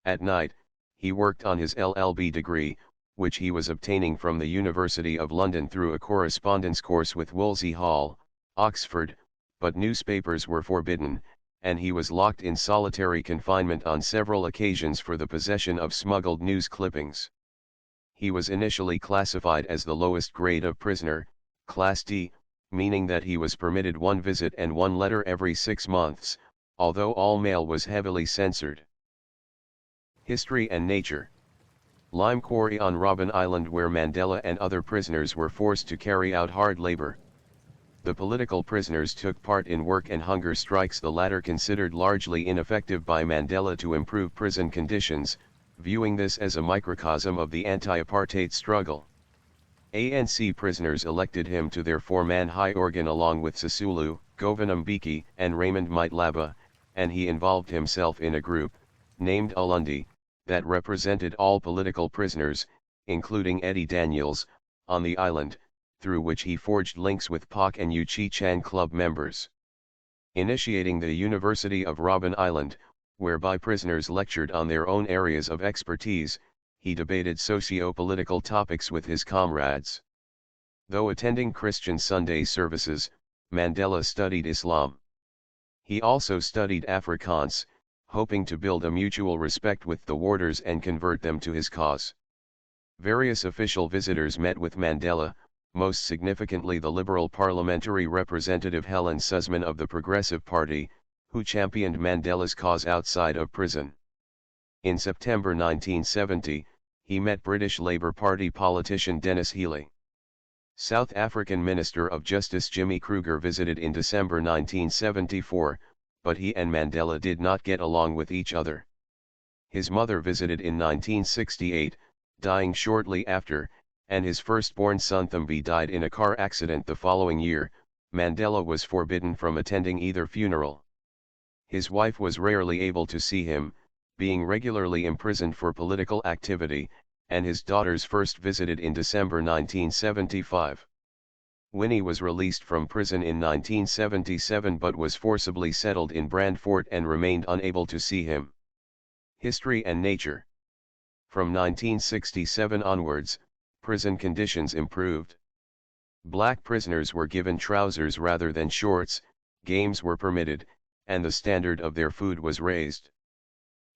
S1: At night, he worked on his LLB degree, which he was obtaining from the University of London through a correspondence course with Wolsey Hall, Oxford, but newspapers were forbidden, and he was locked in solitary confinement on several occasions for the possession of smuggled news clippings. He was initially classified as the lowest grade of prisoner, Class D, meaning that he was permitted one visit and one letter every 6 months, although all mail was heavily censored. History and nature. Lime quarry on Robben Island, where Mandela and other prisoners were forced to carry out hard labor. The political prisoners took part in work and hunger strikes, the latter considered largely ineffective by Mandela to improve prison conditions, viewing this as a microcosm of the anti-apartheid struggle. ANC prisoners elected him to their 4-man high organ along with Sisulu, Govinda Mbeki, and Raymond Maitlaba, and he involved himself in a group, named Ulundi, that represented all political prisoners, including Eddie Daniels, on the island, through which he forged links with POC and Uchi Chan Club members. Initiating the University of Robben Island, whereby prisoners lectured on their own areas of expertise, he debated socio-political topics with his comrades. Though attending Christian Sunday services, Mandela studied Islam. He also studied Afrikaans, hoping to build a mutual respect with the warders and convert them to his cause. Various official visitors met with Mandela, most significantly the Liberal parliamentary representative Helen Suzman of the Progressive Party, who championed Mandela's cause outside of prison. In September 1970, he met British Labour Party politician Dennis Healey. South African Minister of Justice Jimmy Kruger visited in December 1974, but he and Mandela did not get along with each other. His mother visited in 1968, dying shortly after, and his firstborn son Thumbi died in a car accident the following year. Mandela was forbidden from attending either funeral. His wife was rarely able to see him, being regularly imprisoned for political activity, and his daughters first visited in December 1975. Winnie was released from prison in 1977 but was forcibly settled in Brandfort and remained unable to see him. History and nature. From 1967 onwards, prison conditions improved. Black prisoners were given trousers rather than shorts, games were permitted, and the standard of their food was raised.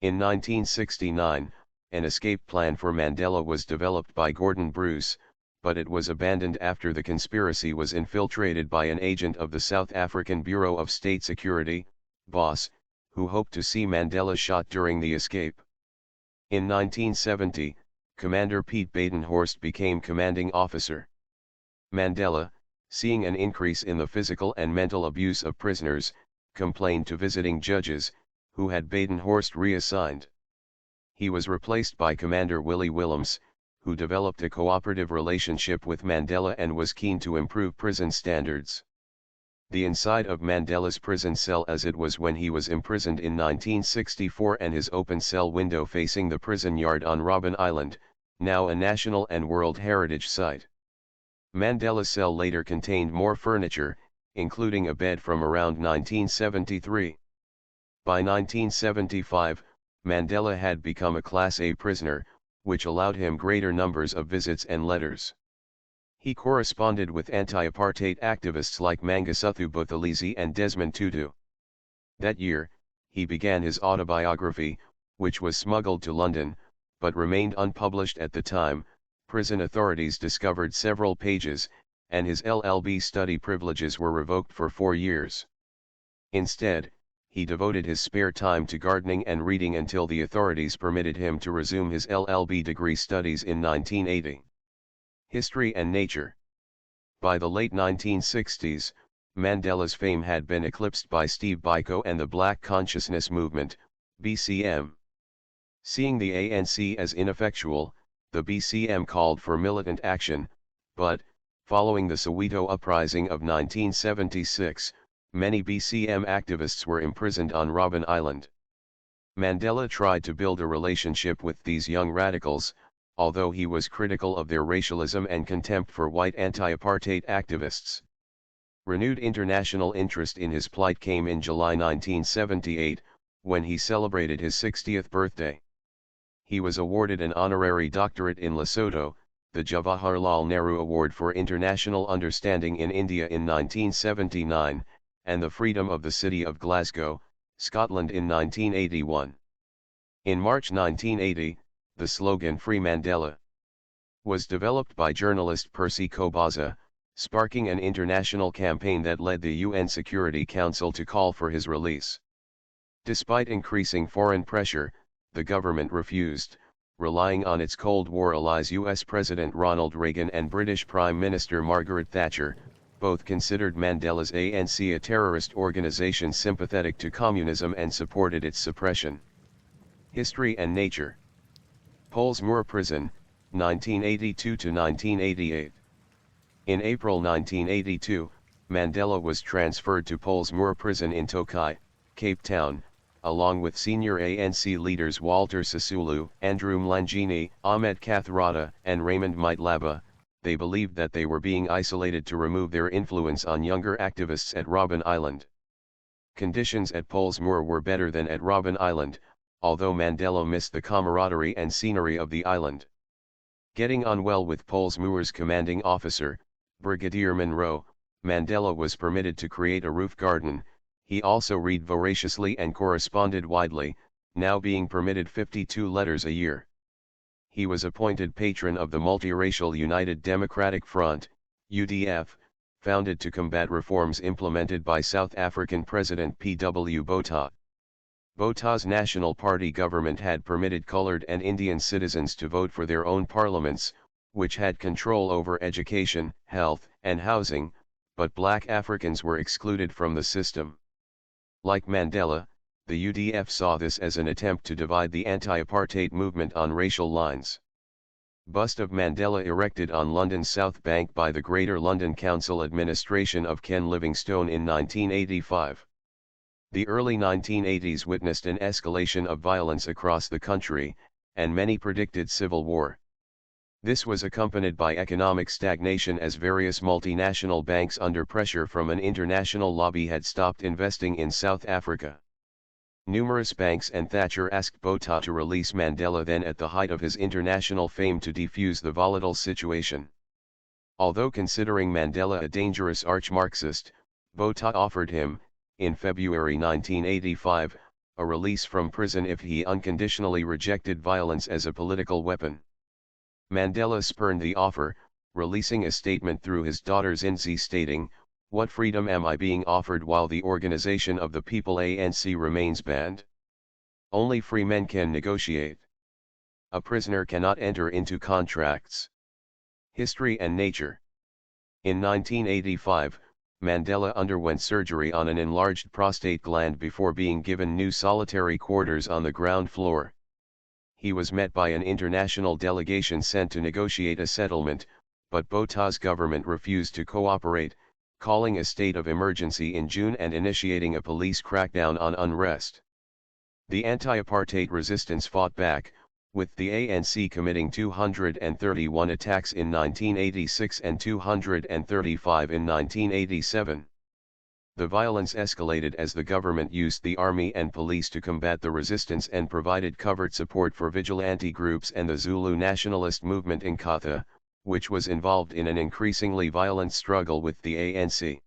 S1: In 1969, an escape plan for Mandela was developed by Gordon Bruce, but it was abandoned after the conspiracy was infiltrated by an agent of the South African Bureau of State Security, BOSS, who hoped to see Mandela shot during the escape. In 1970, Commander Pete Badenhorst became commanding officer. Mandela, seeing an increase in the physical and mental abuse of prisoners, complained to visiting judges, who had Badenhorst reassigned. He was replaced by Commander Willie Willems, who developed a cooperative relationship with Mandela and was keen to improve prison standards. The inside of Mandela's prison cell as it was when he was imprisoned in 1964 and his open cell window facing the prison yard on Robben Island, now a National and World Heritage Site. Mandela's cell later contained more furniture, including a bed from around 1973. By 1975, Mandela had become a Class A prisoner, which allowed him greater numbers of visits and letters. He corresponded with anti-apartheid activists like Mangosuthu Buthelezi and Desmond Tutu. That year, he began his autobiography, which was smuggled to London, but remained unpublished at the time. Prison authorities discovered several pages, and his LLB study privileges were revoked for 4 years. Instead, he devoted his spare time to gardening and reading until the authorities permitted him to resume his LLB degree studies in 1980. History and nature. By the late 1960s, Mandela's fame had been eclipsed by Steve Biko and the Black Consciousness Movement, BCM. Seeing the ANC as ineffectual, the BCM called for militant action, but, following the Soweto uprising of 1976, many BCM activists were imprisoned on Robben Island. Mandela tried to build a relationship with these young radicals, although he was critical of their racialism and contempt for white anti-apartheid activists. Renewed international interest in his plight came in July 1978, when he celebrated his 60th birthday. He was awarded an honorary doctorate in Lesotho, the Jawaharlal Nehru Award for International Understanding in India in 1979, and the Freedom of the City of Glasgow, Scotland in 1981. In March 1980, the slogan Free Mandela was developed by journalist Percy Kobaza, sparking an international campaign that led the UN Security Council to call for his release. Despite increasing foreign pressure, the government refused, relying on its Cold War allies US President Ronald Reagan and British Prime Minister Margaret Thatcher. Both considered Mandela's ANC a terrorist organization sympathetic to communism and supported its suppression. History and nature. Pollsmoor Prison, 1982 to 1988. In April 1982, Mandela was transferred to Pollsmoor Prison in Tokai, Cape Town, along with senior ANC leaders Walter Sisulu, Andrew Mlangeni, Ahmed Kathrada, and Raymond Maitlaba. They believed that they were being isolated to remove their influence on younger activists at Robben Island. Conditions at Pollsmoor were better than at Robben Island, although Mandela missed the camaraderie and scenery of the island. Getting on well with Pollsmoor's commanding officer, Brigadier Monroe, Mandela was permitted to create a roof garden. He also read voraciously and corresponded widely, now being permitted 52 letters a year. He was appointed patron of the multiracial United Democratic Front, UDF, founded to combat reforms implemented by South African President P.W. Botha. Botha's National Party government had permitted colored and Indian citizens to vote for their own parliaments, which had control over education, health, and housing, but black Africans were excluded from the system. Like Mandela, the UDF saw this as an attempt to divide the anti-apartheid movement on racial lines. Bust of Mandela erected on London's South Bank by the Greater London Council administration of Ken Livingstone in 1985. The early 1980s witnessed an escalation of violence across the country, and many predicted civil war. This was accompanied by economic stagnation as various multinational banks under pressure from an international lobby had stopped investing in South Africa. Numerous banks and Thatcher asked Botha to release Mandela, then at the height of his international fame, to defuse the volatile situation. Although considering Mandela a dangerous arch-Marxist, Botha offered him, in February 1985, a release from prison if he unconditionally rejected violence as a political weapon. Mandela spurned the offer, releasing a statement through his daughter Zinzi stating, "What freedom am I being offered while the Organization of the People ANC remains banned? Only free men can negotiate. A prisoner cannot enter into contracts." History and nature. In 1985, Mandela underwent surgery on an enlarged prostate gland before being given new solitary quarters on the ground floor. He was met by an international delegation sent to negotiate a settlement, but Botha's government refused to cooperate, calling a state of emergency in June and initiating a police crackdown on unrest. The anti-apartheid resistance fought back, with the ANC committing 231 attacks in 1986 and 235 in 1987. The violence escalated as the government used the army and police to combat the resistance and provided covert support for vigilante groups and the Zulu nationalist movement in Inkatha, which was involved in an increasingly violent struggle with the ANC.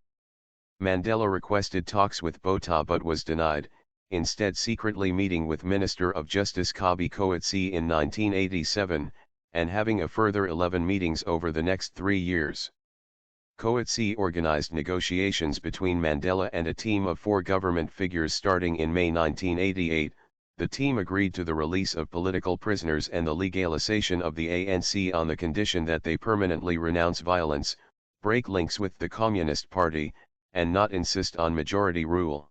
S1: Mandela requested talks with Botha but was denied, instead secretly meeting with Minister of Justice Kabi Coetzee in 1987, and having a further 11 meetings over the next 3 years. Coetzee organized negotiations between Mandela and a team of 4 government figures starting in May 1988. The team agreed to the release of political prisoners and the legalization of the ANC on the condition that they permanently renounce violence, break links with the Communist Party, and not insist on majority rule.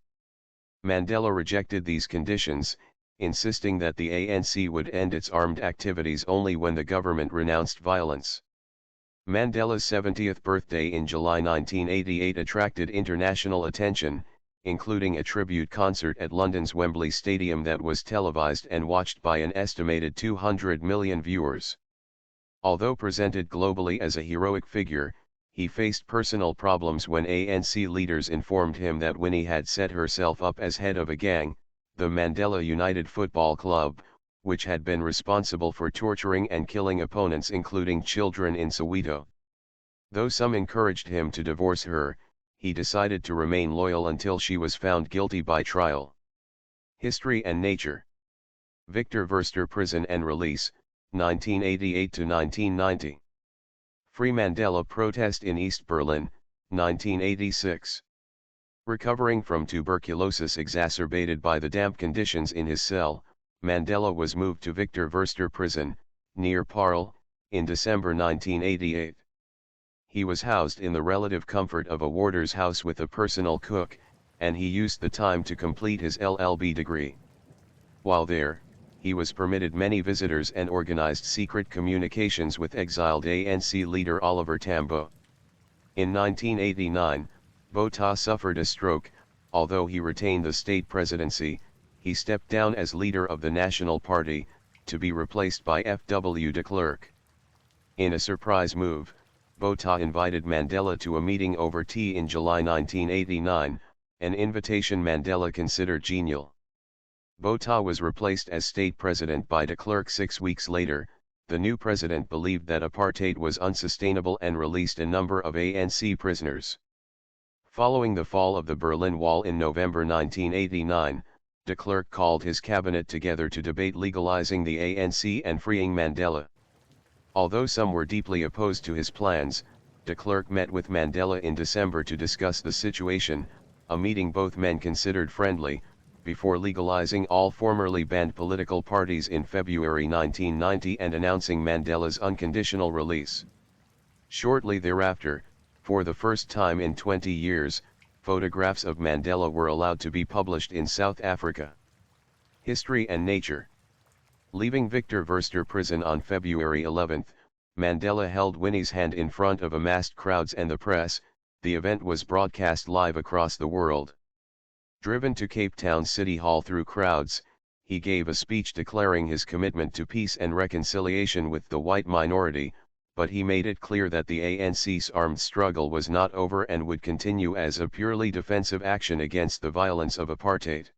S1: Mandela rejected these conditions, insisting that the ANC would end its armed activities only when the government renounced violence. Mandela's 70th birthday in July 1988 attracted international attention, including a tribute concert at London's Wembley Stadium that was televised and watched by an estimated 200 million viewers. Although presented globally as a heroic figure, he faced personal problems when ANC leaders informed him that Winnie had set herself up as head of a gang, the Mandela United Football Club, which had been responsible for torturing and killing opponents including children in Soweto. Though some encouraged him to divorce her, he decided to remain loyal until she was found guilty by trial. History and Nature. Victor Verster Prison and Release, 1988 to 1990. Free Mandela Protest in East Berlin, 1986. Recovering from tuberculosis exacerbated by the damp conditions in his cell, Mandela was moved to Victor Verster Prison, near Paarl, in December 1988. He was housed in the relative comfort of a warder's house with a personal cook, and he used the time to complete his LLB degree. While there, he was permitted many visitors and organized secret communications with exiled ANC leader Oliver Tambo. In 1989, Botha suffered a stroke. Although he retained the state presidency, he stepped down as leader of the National Party, to be replaced by F.W. de Klerk. In a surprise move, Botha invited Mandela to a meeting over tea in July 1989, an invitation Mandela considered genial. Botha was replaced as state president by de Klerk 6 weeks later. The new president believed that apartheid was unsustainable and released a number of ANC prisoners. Following the fall of the Berlin Wall in November 1989, de Klerk called his cabinet together to debate legalizing the ANC and freeing Mandela. Although some were deeply opposed to his plans, de Klerk met with Mandela in December to discuss the situation, a meeting both men considered friendly, before legalizing all formerly banned political parties in February 1990 and announcing Mandela's unconditional release. Shortly thereafter, for the first time in 20 years, photographs of Mandela were allowed to be published in South Africa. History and Nature. Leaving Victor Verster Prison on February 11, Mandela held Winnie's hand in front of amassed crowds and the press. The event was broadcast live across the world. Driven to Cape Town City Hall through crowds, he gave a speech declaring his commitment to peace and reconciliation with the white minority, but he made it clear that the ANC's armed struggle was not over and would continue as a purely defensive action against the violence of apartheid.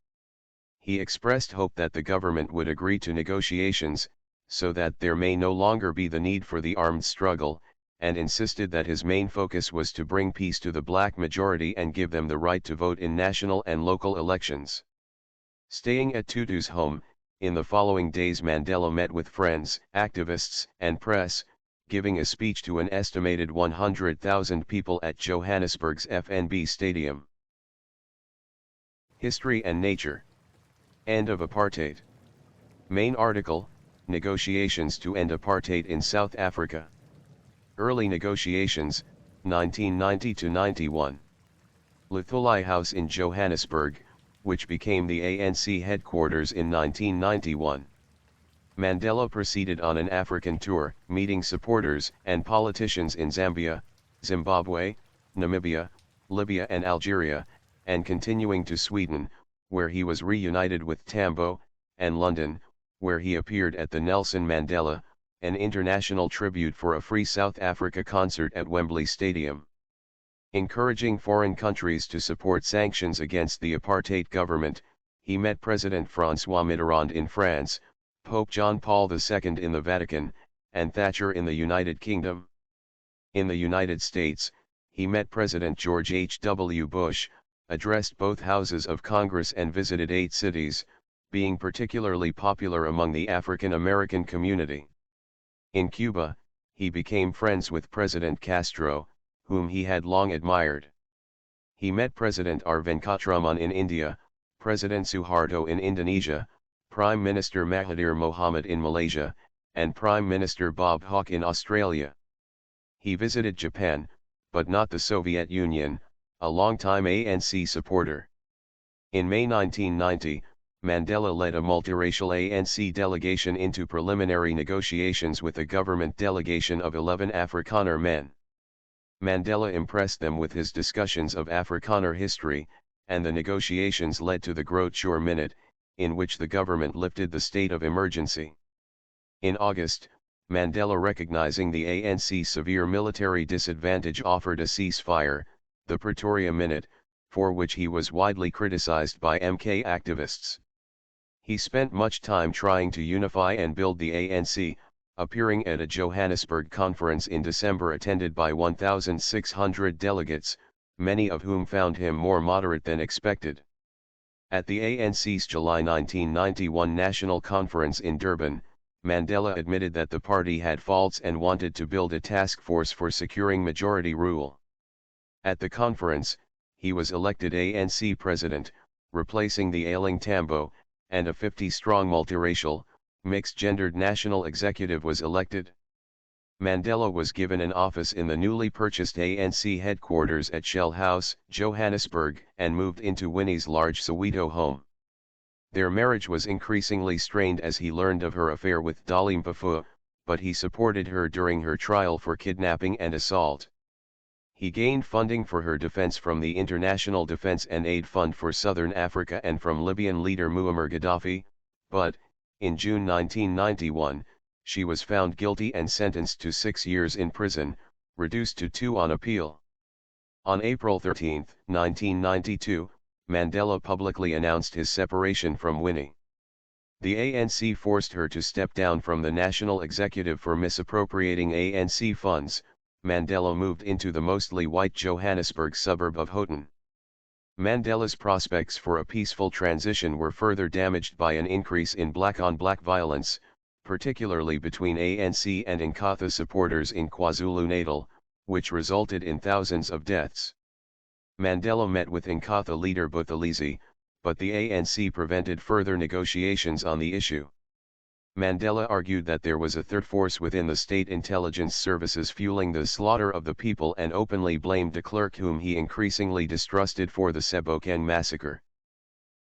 S1: He expressed hope that the government would agree to negotiations, so that there may no longer be the need for the armed struggle, and insisted that his main focus was to bring peace to the black majority and give them the right to vote in national and local elections. Staying at Tutu's home, in the following days Mandela met with friends, activists, and press, giving a speech to an estimated 100,000 people at Johannesburg's FNB Stadium. History and Nature. End of Apartheid. Main article, Negotiations to End Apartheid in South Africa. Early negotiations, 1990 to 91. Luthuli House in Johannesburg, which became the ANC headquarters in 1991. Mandela proceeded on an African tour, meeting supporters and politicians in Zambia, Zimbabwe, Namibia, Libya and Algeria, and continuing to Sweden, where he was reunited with Tambo, and London, where he appeared at the Nelson Mandela, an international tribute for a free South Africa concert at Wembley Stadium. Encouraging foreign countries to support sanctions against the apartheid government, he met President François Mitterrand in France, Pope John Paul II in the Vatican, and Thatcher in the United Kingdom. In the United States, he met President George H.W. Bush, addressed both houses of Congress and visited 8 cities, being particularly popular among the African American community. In Cuba, he became friends with President Castro, whom he had long admired. He met President R. Venkatraman in India, President Suharto in Indonesia, Prime Minister Mahathir Mohamad in Malaysia, and Prime Minister Bob Hawke in Australia. He visited Japan, but not the Soviet Union, a longtime ANC supporter. In May 1990, Mandela led a multiracial ANC delegation into preliminary negotiations with a government delegation of 11 Afrikaner men. Mandela impressed them with his discussions of Afrikaner history, and the negotiations led to the Grootshore Minute, in which the government lifted the state of emergency. In August, Mandela, recognizing the ANC's severe military disadvantage, offered a ceasefire, the Pretoria Minute, for which he was widely criticized by MK activists. He spent much time trying to unify and build the ANC, appearing at a Johannesburg conference in December attended by 1,600 delegates, many of whom found him more moderate than expected. At the ANC's July 1991 National Conference in Durban, Mandela admitted that the party had faults and wanted to build a task force for securing majority rule. At the conference, he was elected ANC president, replacing the ailing Tambo, and a 50-strong multiracial, mixed-gendered national executive was elected. Mandela was given an office in the newly purchased ANC headquarters at Shell House, Johannesburg, and moved into Winnie's large Soweto home. Their marriage was increasingly strained as he learned of her affair with Dolly Mpofu, but he supported her during her trial for kidnapping and assault. He gained funding for her defense from the International Defense and Aid Fund for Southern Africa and from Libyan leader Muammar Gaddafi, but, in June 1991, she was found guilty and sentenced to 6 years in prison, reduced to 2 on appeal. On April 13, 1992, Mandela publicly announced his separation from Winnie. The ANC forced her to step down from the national executive for misappropriating ANC funds. Mandela moved into the mostly white Johannesburg suburb of Houghton. Mandela's prospects for a peaceful transition were further damaged by an increase in black-on-black violence, particularly between ANC and Inkatha supporters in KwaZulu-Natal, which resulted in thousands of deaths. Mandela met with Inkatha leader Buthelezi, but the ANC prevented further negotiations on the issue. Mandela argued that there was a third force within the state intelligence services fueling the slaughter of the people and openly blamed de Klerk, whom he increasingly distrusted, for the Sebokeng massacre.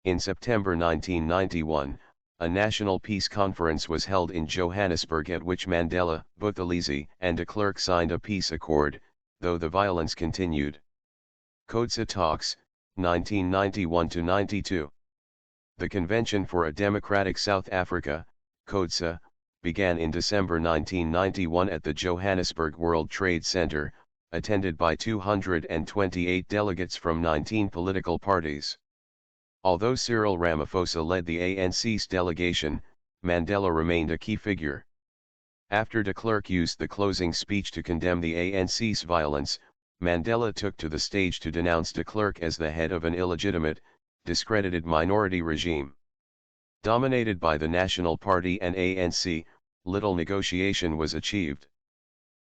S1: In September 1991, a national peace conference was held in Johannesburg at which Mandela, Buthelezi, and de Klerk signed a peace accord, though the violence continued. CODESA talks, 1991-92. The Convention for a Democratic South Africa, CODESA, began in December 1991 at the Johannesburg World Trade Center, attended by 228 delegates from 19 political parties. Although Cyril Ramaphosa led the ANC's delegation, Mandela remained a key figure. After de Klerk used the closing speech to condemn the ANC's violence, Mandela took to the stage to denounce de Klerk as the head of an illegitimate, discredited minority regime. Dominated by the National Party and ANC, little negotiation was achieved.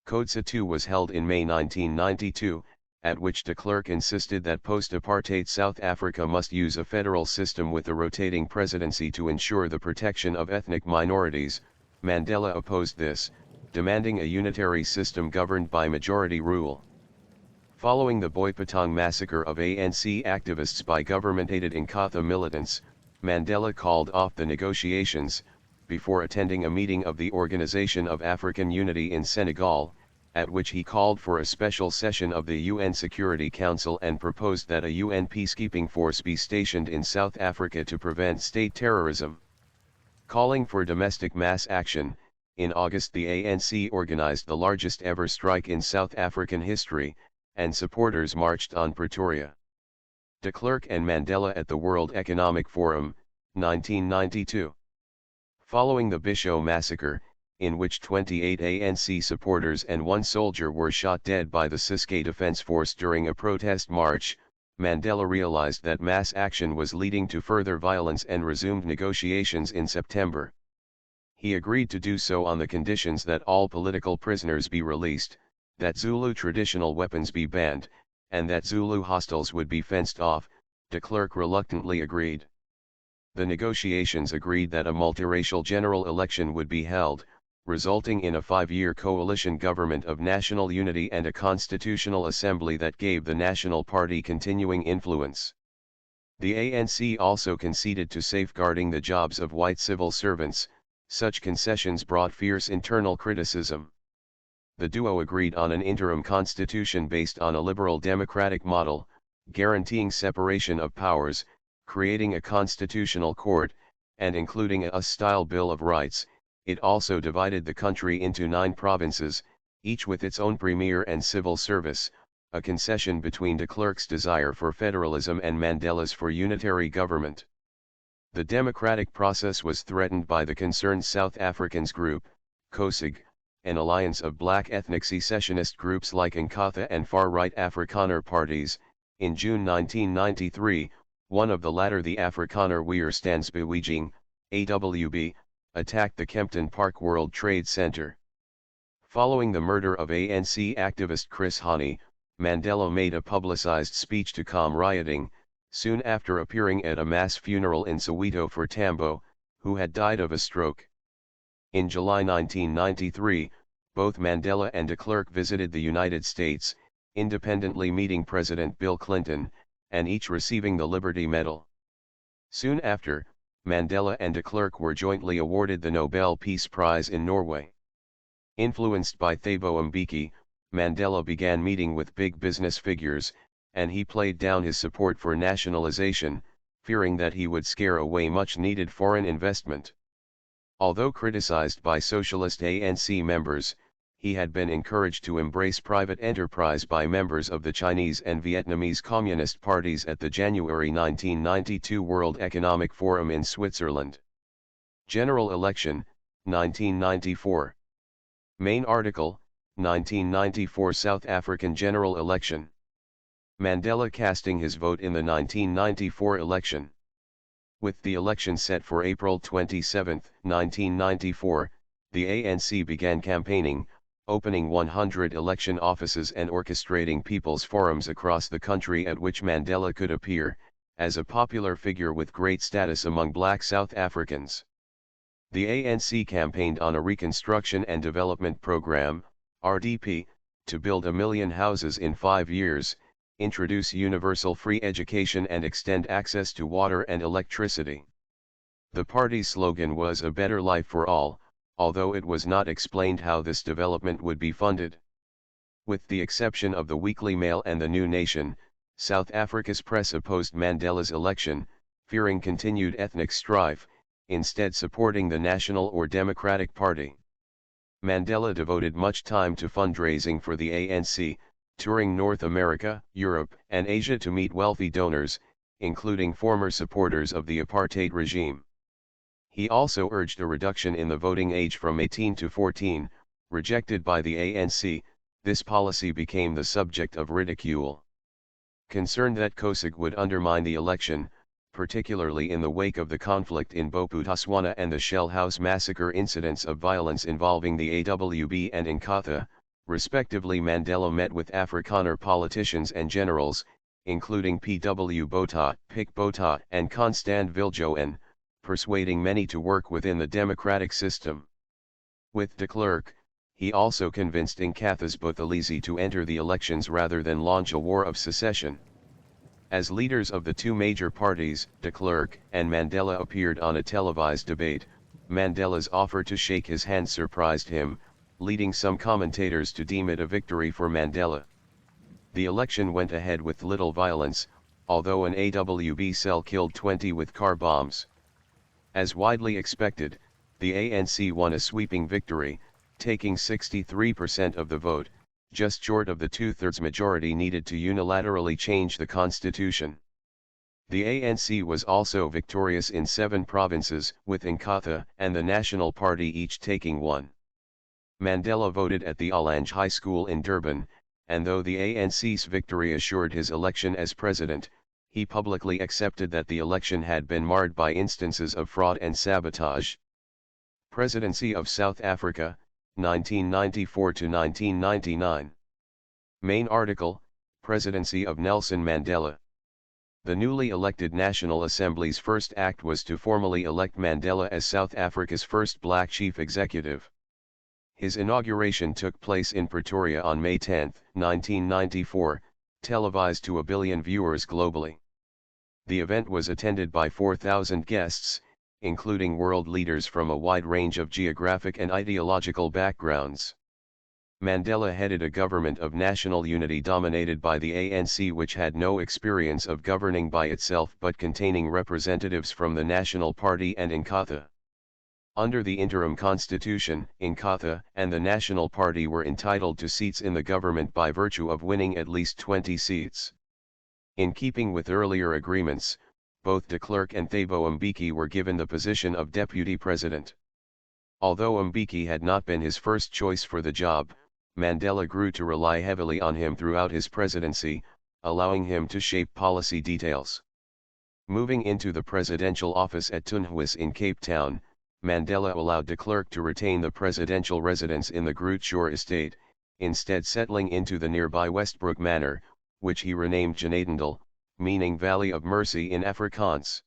S1: CODESA II was held in May 1992, at which de Klerk insisted that post-apartheid South Africa must use a federal system with a rotating presidency to ensure the protection of ethnic minorities. Mandela opposed this, demanding a unitary system governed by majority rule. Following the Boipatong massacre of ANC activists by government-aided Inkatha militants, Mandela called off the negotiations, before attending a meeting of the Organization of African Unity in Senegal, at which he called for a special session of the UN Security Council and proposed that a UN peacekeeping force be stationed in South Africa to prevent state terrorism. Calling for domestic mass action, in August the ANC organized the largest ever strike in South African history, and supporters marched on Pretoria. De Klerk and Mandela at the World Economic Forum, 1992. Following the Bisho massacre, in which 28 ANC supporters and 1 soldier were shot dead by the Ciskei Defense Force during a protest march, Mandela realized that mass action was leading to further violence and resumed negotiations in September. He agreed to do so on the conditions that all political prisoners be released, that Zulu traditional weapons be banned, and that Zulu hostiles would be fenced off. De Klerk reluctantly agreed. The negotiations agreed that a multiracial general election would be held, resulting in a 5-year coalition government of national unity and a constitutional assembly that gave the National Party continuing influence. The ANC also conceded to safeguarding the jobs of white civil servants. Such concessions brought fierce internal criticism. The duo agreed on an interim constitution based on a liberal democratic model, guaranteeing separation of powers, creating a constitutional court, and including a style Bill of Rights. It also divided the country into 9 provinces, each with its own premier and civil service, a concession between de Klerk's desire for federalism and Mandela's for unitary government. The democratic process was threatened by the Concerned South Africans Group, COSAG, an alliance of black ethnic secessionist groups like Inkatha and far-right Afrikaner parties. In June 1993, One of the latter, the Afrikaner Weerstandsbeweging, AWB, attacked the Kempton Park World Trade Center. Following the murder of ANC activist Chris Hani, Mandela made a publicized speech to calm rioting, soon after appearing at a mass funeral in Soweto for Tambo, who had died of a stroke. In July 1993, both Mandela and de Klerk visited the United States, independently meeting President Bill Clinton, and each receiving the Liberty Medal. Soon after, Mandela and de Klerk were jointly awarded the Nobel Peace Prize in Norway. Influenced by Thabo Mbeki, Mandela began meeting with big business figures, and he played down his support for nationalization, fearing that he would scare away much-needed foreign investment. Although criticized by socialist ANC members, he had been encouraged to embrace private enterprise by members of the Chinese and Vietnamese Communist parties at the January 1992 World Economic Forum in Switzerland. General Election, 1994. Main article, 1994 South African General Election. Mandela casting his vote in the 1994 election. With the election set for April 27, 1994, the ANC began campaigning, opening 100 election offices and orchestrating people's forums across the country at which Mandela could appear, as a popular figure with great status among black South Africans. The ANC campaigned on a Reconstruction and Development Program, RDP, to build 1 million houses in 5 years, introduce universal free education and extend access to water and electricity. The party's slogan was "A Better Life for All," although it was not explained how this development would be funded. With the exception of the Weekly Mail and the New Nation, South Africa's press opposed Mandela's election, fearing continued ethnic strife, instead supporting the National or Democratic Party. Mandela devoted much time to fundraising for the ANC, touring North America, Europe, and Asia to meet wealthy donors, including former supporters of the apartheid regime. He also urged a reduction in the voting age from 18 to 14, rejected by the ANC. This policy became the subject of ridicule. Concerned that Kosig would undermine the election, particularly in the wake of the conflict in Bophuthatswana and the Shell House massacre incidents of violence involving the AWB and Inkatha, respectively, Mandela met with Afrikaner politicians and generals, including P.W. Botha, Pik Botha and Constant Viljoen, persuading many to work within the democratic system. With de Klerk, he also convinced Inkatha's Buthelezi to enter the elections rather than launch a war of secession. As leaders of the two major parties, de Klerk and Mandela appeared on a televised debate, Mandela's offer to shake his hand surprised him, leading some commentators to deem it a victory for Mandela. The election went ahead with little violence, although an AWB cell killed 20 with car bombs. As widely expected, the ANC won a sweeping victory, taking 63% of the vote, just short of the two-thirds majority needed to unilaterally change the constitution. The ANC was also victorious in 7 provinces, with Inkatha and the National Party each taking 1. Mandela voted at the Orange High School in Durban, and though the ANC's victory assured his election as president, he publicly accepted that the election had been marred by instances of fraud and sabotage. Presidency of South Africa, 1994 to 1999. Main article, Presidency of Nelson Mandela. The newly elected National Assembly's first act was to formally elect Mandela as South Africa's first black chief executive. His inauguration took place in Pretoria on May 10, 1994, televised to 1 billion viewers globally. The event was attended by 4,000 guests, including world leaders from a wide range of geographic and ideological backgrounds. Mandela headed a government of national unity dominated by the ANC, which had no experience of governing by itself but containing representatives from the National Party and Inkatha. Under the interim constitution, Inkatha and the National Party were entitled to seats in the government by virtue of winning at least 20 seats. In keeping with earlier agreements, both de Klerk and Thabo Mbeki were given the position of deputy president. Although Mbeki had not been his first choice for the job, Mandela grew to rely heavily on him throughout his presidency, allowing him to shape policy details. Moving into the presidential office at Tunhuis in Cape Town, Mandela allowed de Klerk to retain the presidential residence in the Groot Shore estate, instead settling into the nearby Westbrook Manor, which he renamed Genadendal, meaning Valley of Mercy in Afrikaans.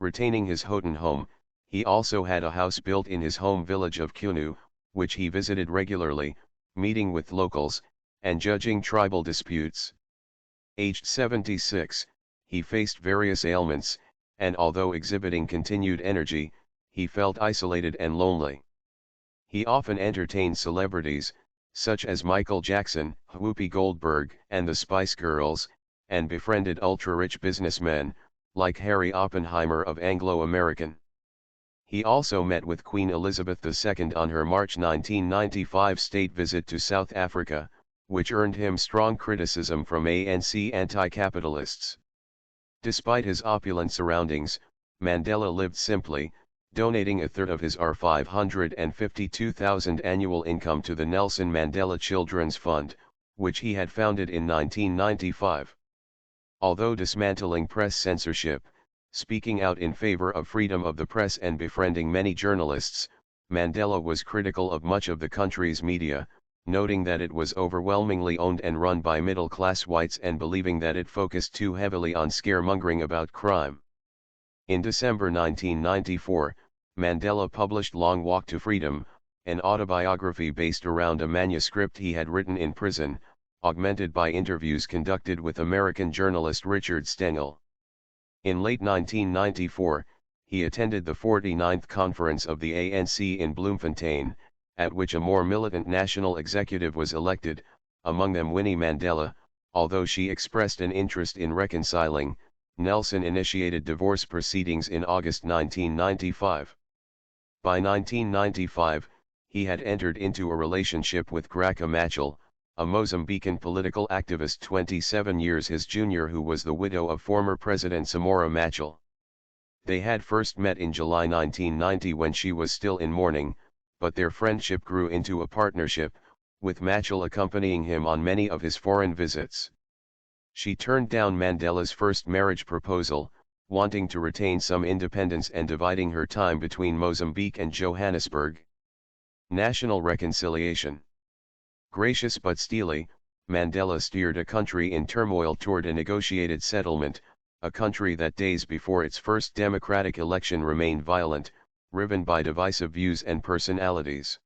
S1: Retaining his Houghton home, he also had a house built in his home village of Kunu, which he visited regularly, meeting with locals, and judging tribal disputes. Aged 76, he faced various ailments, and although exhibiting continued energy, he felt isolated and lonely. He often entertained celebrities, such as Michael Jackson, Whoopi Goldberg, and the Spice Girls, and befriended ultra-rich businessmen, like Harry Oppenheimer of Anglo American. He also met with Queen Elizabeth II on her March 1995 state visit to South Africa, which earned him strong criticism from ANC anti-capitalists. Despite his opulent surroundings, Mandela lived simply, donating a third of his R552,000 annual income to the Nelson Mandela Children's Fund, which he had founded in 1995. Although dismantling press censorship, speaking out in favor of freedom of the press and befriending many journalists, Mandela was critical of much of the country's media, noting that it was overwhelmingly owned and run by middle-class whites and believing that it focused too heavily on scaremongering about crime. In December 1994, Mandela published Long Walk to Freedom, an autobiography based around a manuscript he had written in prison, augmented by interviews conducted with American journalist Richard Stengel. In late 1994, he attended the 49th conference of the ANC in Bloemfontein, at which a more militant national executive was elected, among them Winnie Mandela. Although she expressed an interest in reconciling, Nelson initiated divorce proceedings in August 1995. By 1995, he had entered into a relationship with Graca Machel, a Mozambican political activist 27 years his junior who was the widow of former President Samora Machel. They had first met in July 1990 when she was still in mourning, but their friendship grew into a partnership, with Machel accompanying him on many of his foreign visits. She turned down Mandela's first marriage proposal, wanting to retain some independence and dividing her time between Mozambique and Johannesburg. National reconciliation. Gracious but steely, Mandela steered a country in turmoil toward a negotiated settlement, a country that days before its first democratic election remained violent, riven by divisive views and personalities.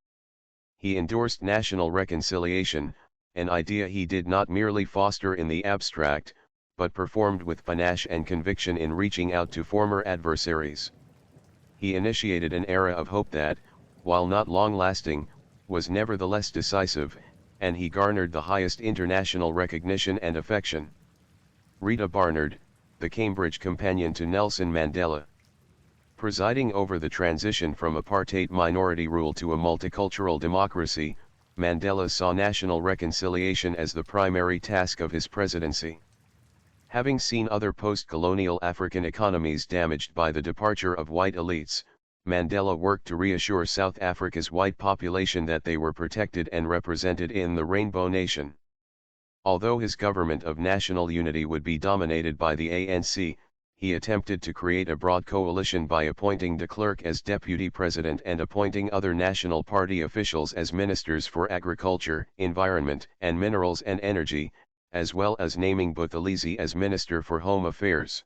S1: He endorsed national reconciliation, an idea he did not merely foster in the abstract, but performed with panache and conviction in reaching out to former adversaries. He initiated an era of hope that, while not long-lasting, was nevertheless decisive, and he garnered the highest international recognition and affection. Rita Barnard, the Cambridge companion to Nelson Mandela. Presiding over the transition from apartheid minority rule to a multicultural democracy, Mandela saw national reconciliation as the primary task of his presidency. Having seen other post-colonial African economies damaged by the departure of white elites, Mandela worked to reassure South Africa's white population that they were protected and represented in the Rainbow Nation. Although his government of national unity would be dominated by the ANC, he attempted to create a broad coalition by appointing de Klerk as deputy president and appointing other National Party officials as ministers for agriculture, environment, and minerals and energy, as well as naming Buthelezi as Minister for Home Affairs.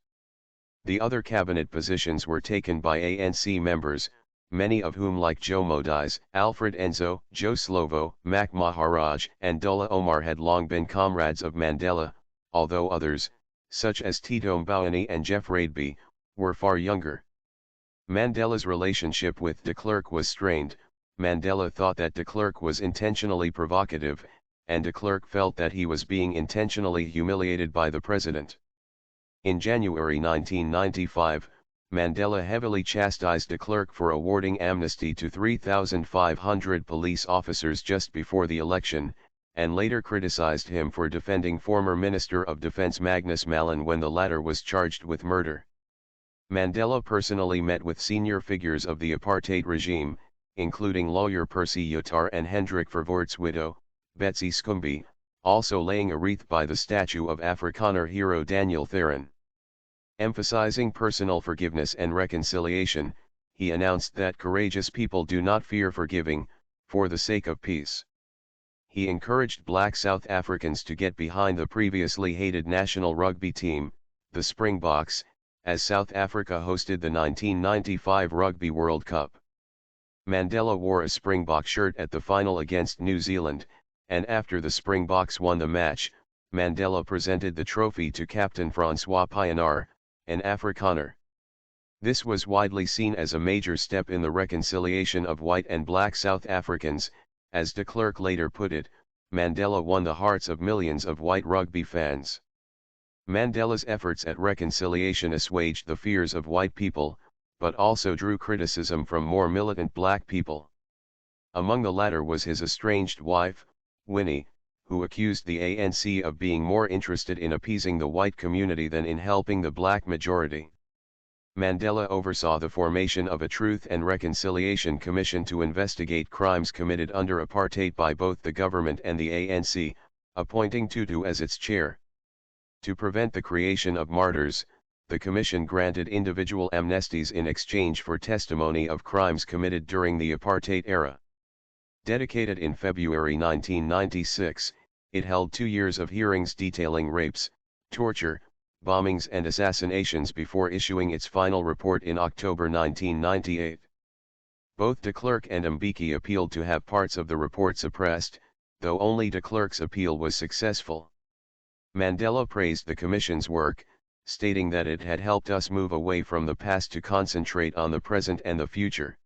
S1: The other cabinet positions were taken by ANC members, many of whom like Joe Modize, Alfred Enzo, Joe Slovo, Mac Maharaj, and Dola Omar had long been comrades of Mandela, although others, such as Tito Mboweni and Jeff Radeby, were far younger. Mandela's relationship with de Klerk was strained. Mandela thought that de Klerk was intentionally provocative, and de Klerk felt that he was being intentionally humiliated by the president. In January 1995, Mandela heavily chastised de Klerk for awarding amnesty to 3,500 police officers just before the election, and later criticized him for defending former Minister of Defense Magnus Malan when the latter was charged with murder. Mandela personally met with senior figures of the apartheid regime, including lawyer Percy Yutar and Hendrik Verwoerd's widow, Betsy Scumby, also laying a wreath by the statue of Afrikaner hero Daniel Theron. Emphasizing personal forgiveness and reconciliation, he announced that courageous people do not fear forgiving, for the sake of peace. He encouraged black South Africans to get behind the previously hated national rugby team, the Springboks, as South Africa hosted the 1995 Rugby World Cup. Mandela wore a Springbok shirt at the final against New Zealand, and after the Springboks won the match, Mandela presented the trophy to Captain Francois Pienaar, an Afrikaner. This was widely seen as a major step in the reconciliation of white and black South Africans. As de Klerk later put it, Mandela won the hearts of millions of white rugby fans. Mandela's efforts at reconciliation assuaged the fears of white people, but also drew criticism from more militant black people. Among the latter was his estranged wife, Winnie, who accused the ANC of being more interested in appeasing the white community than in helping the black majority. Mandela oversaw the formation of a Truth and Reconciliation Commission to investigate crimes committed under apartheid by both the government and the ANC, appointing Tutu as its chair. To prevent the creation of martyrs, the commission granted individual amnesties in exchange for testimony of crimes committed during the apartheid era. Dedicated in February 1996, it held 2 years of hearings detailing rapes, torture, bombings and assassinations before issuing its final report in October 1998. Both de Klerk and Mbeki appealed to have parts of the report suppressed, though only de Klerk's appeal was successful. Mandela praised the Commission's work, stating that it had helped us move away from the past to concentrate on the present and the future.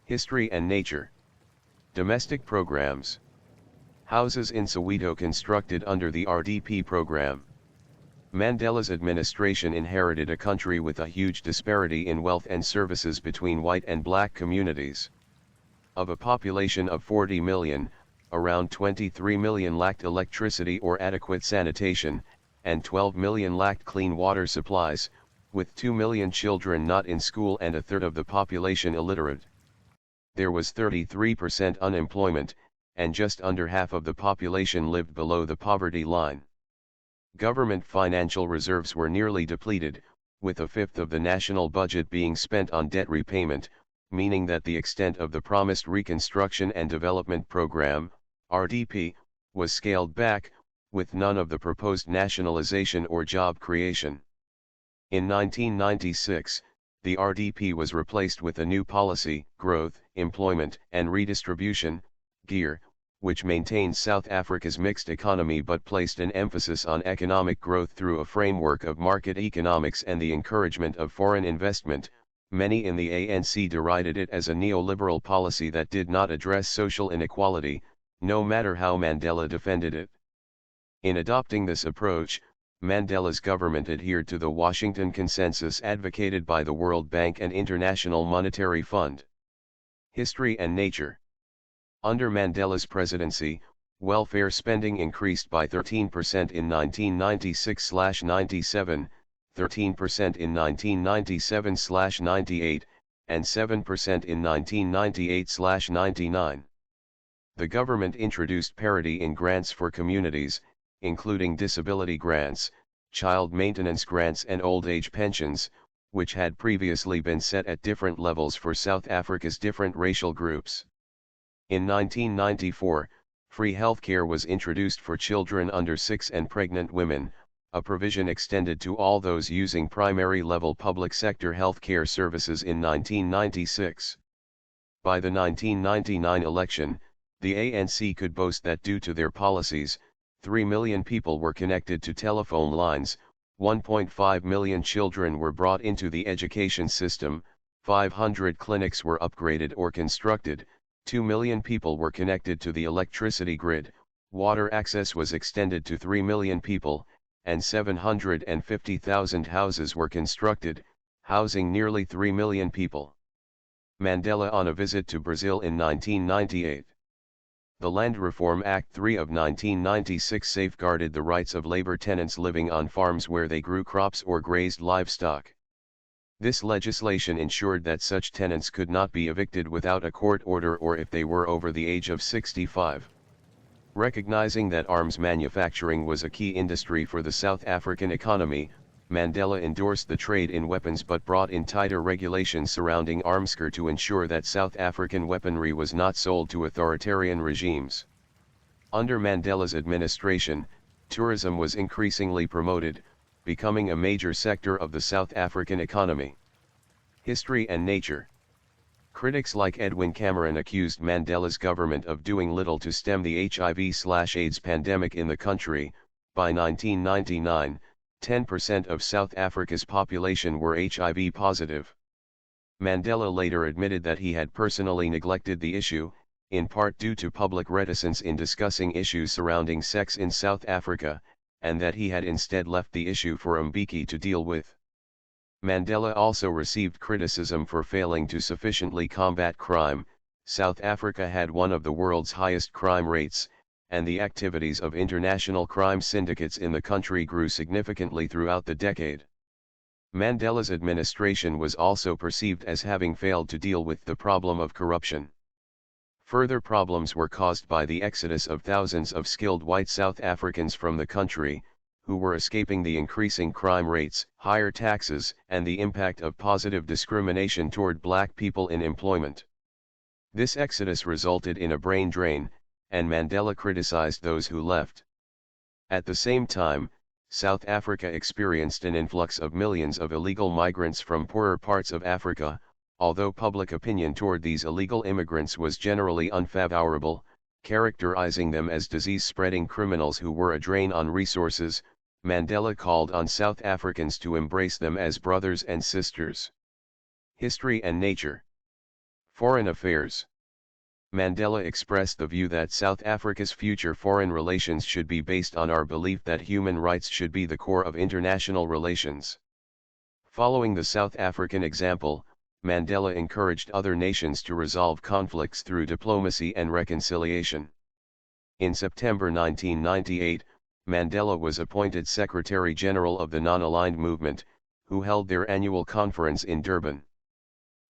S1: History and nature. Domestic programs. Houses in Soweto constructed under the RDP program. Mandela's administration inherited a country with a huge disparity in wealth and services between white and black communities. Of a population of 40 million, around 23 million lacked electricity or adequate sanitation, and 12 million lacked clean water supplies, with 2 million children not in school and a third of the population illiterate. There was 33% unemployment, and just under half of the population lived below the poverty line. Government financial reserves were nearly depleted, with a fifth of the national budget being spent on debt repayment, meaning that the extent of the promised Reconstruction and Development Program, RDP, was scaled back, with none of the proposed nationalization or job creation. In 1996, the RDP was replaced with a new policy, Growth, Employment and Redistribution, GEAR, which maintained South Africa's mixed economy but placed an emphasis on economic growth through a framework of market economics and the encouragement of foreign investment. Many in the ANC derided it as a neoliberal policy that did not address social inequality, no matter how Mandela defended it. In adopting this approach, Mandela's government adhered to the Washington Consensus advocated by the World Bank and International Monetary Fund. History and nature. Under Mandela's presidency, welfare spending increased by 13% in 1996-97, 13% in 1997-98, and 7% in 1998-99. The government introduced parity in grants for communities, including disability grants, child maintenance grants and old age pensions, which had previously been set at different levels for South Africa's different racial groups. In 1994, free healthcare was introduced for children under 6 and pregnant women, a provision extended to all those using primary-level public sector healthcare services in 1996. By the 1999 election, the ANC could boast that due to their policies, 3 million people were connected to telephone lines, 1.5 million children were brought into the education system, 500 clinics were upgraded or constructed, 2 million people were connected to the electricity grid, water access was extended to 3 million people, and 750,000 houses were constructed, housing nearly 3 million people. Mandela on a visit to Brazil in 1998. The Land Reform Act 3 of 1996 safeguarded the rights of labor tenants living on farms where they grew crops or grazed livestock. This legislation ensured that such tenants could not be evicted without a court order or if they were over the age of 65. Recognizing that arms manufacturing was a key industry for the South African economy, Mandela endorsed the trade in weapons but brought in tighter regulations surrounding armscor to ensure that South African weaponry was not sold to authoritarian regimes. Under Mandela's administration, tourism was increasingly promoted, becoming a major sector of the South African economy. History and nature. Critics like Edwin Cameron accused Mandela's government of doing little to stem the HIV/AIDS pandemic in the country. By 1999, 10% of South Africa's population were HIV positive. Mandela later admitted that he had personally neglected the issue, in part due to public reticence in discussing issues surrounding sex in South Africa, and that he had instead left the issue for Mbeki to deal with. Mandela also received criticism for failing to sufficiently combat crime. South Africa had one of the world's highest crime rates, and the activities of international crime syndicates in the country grew significantly throughout the decade. Mandela's administration was also perceived as having failed to deal with the problem of corruption. Further problems were caused by the exodus of thousands of skilled white South Africans from the country, who were escaping the increasing crime rates, higher taxes, and the impact of positive discrimination toward black people in employment. This exodus resulted in a brain drain, and Mandela criticized those who left. At the same time, South Africa experienced an influx of millions of illegal migrants from poorer parts of Africa, although public opinion toward these illegal immigrants was generally unfavorable, characterizing them as disease-spreading criminals who were a drain on resources. Mandela called on South Africans to embrace them as brothers and sisters. History and nature. Foreign affairs. Mandela expressed the view that South Africa's future foreign relations should be based on our belief that human rights should be the core of international relations. Following the South African example, Mandela encouraged other nations to resolve conflicts through diplomacy and reconciliation. In September 1998, Mandela was appointed Secretary General of the Non-Aligned Movement, who held their annual conference in Durban.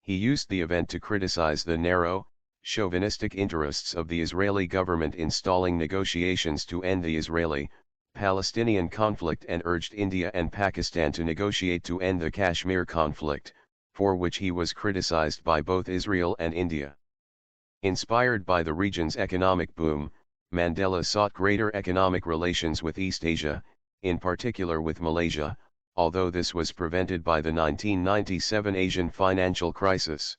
S1: He used the event to criticize the narrow, chauvinistic interests of the Israeli government in stalling negotiations to end the Israeli-Palestinian conflict and urged India and Pakistan to negotiate to end the Kashmir conflict, for which he was criticized by both Israel and India. Inspired by the region's economic boom, Mandela sought greater economic relations with East Asia, in particular with Malaysia, although this was prevented by the 1997 Asian financial crisis.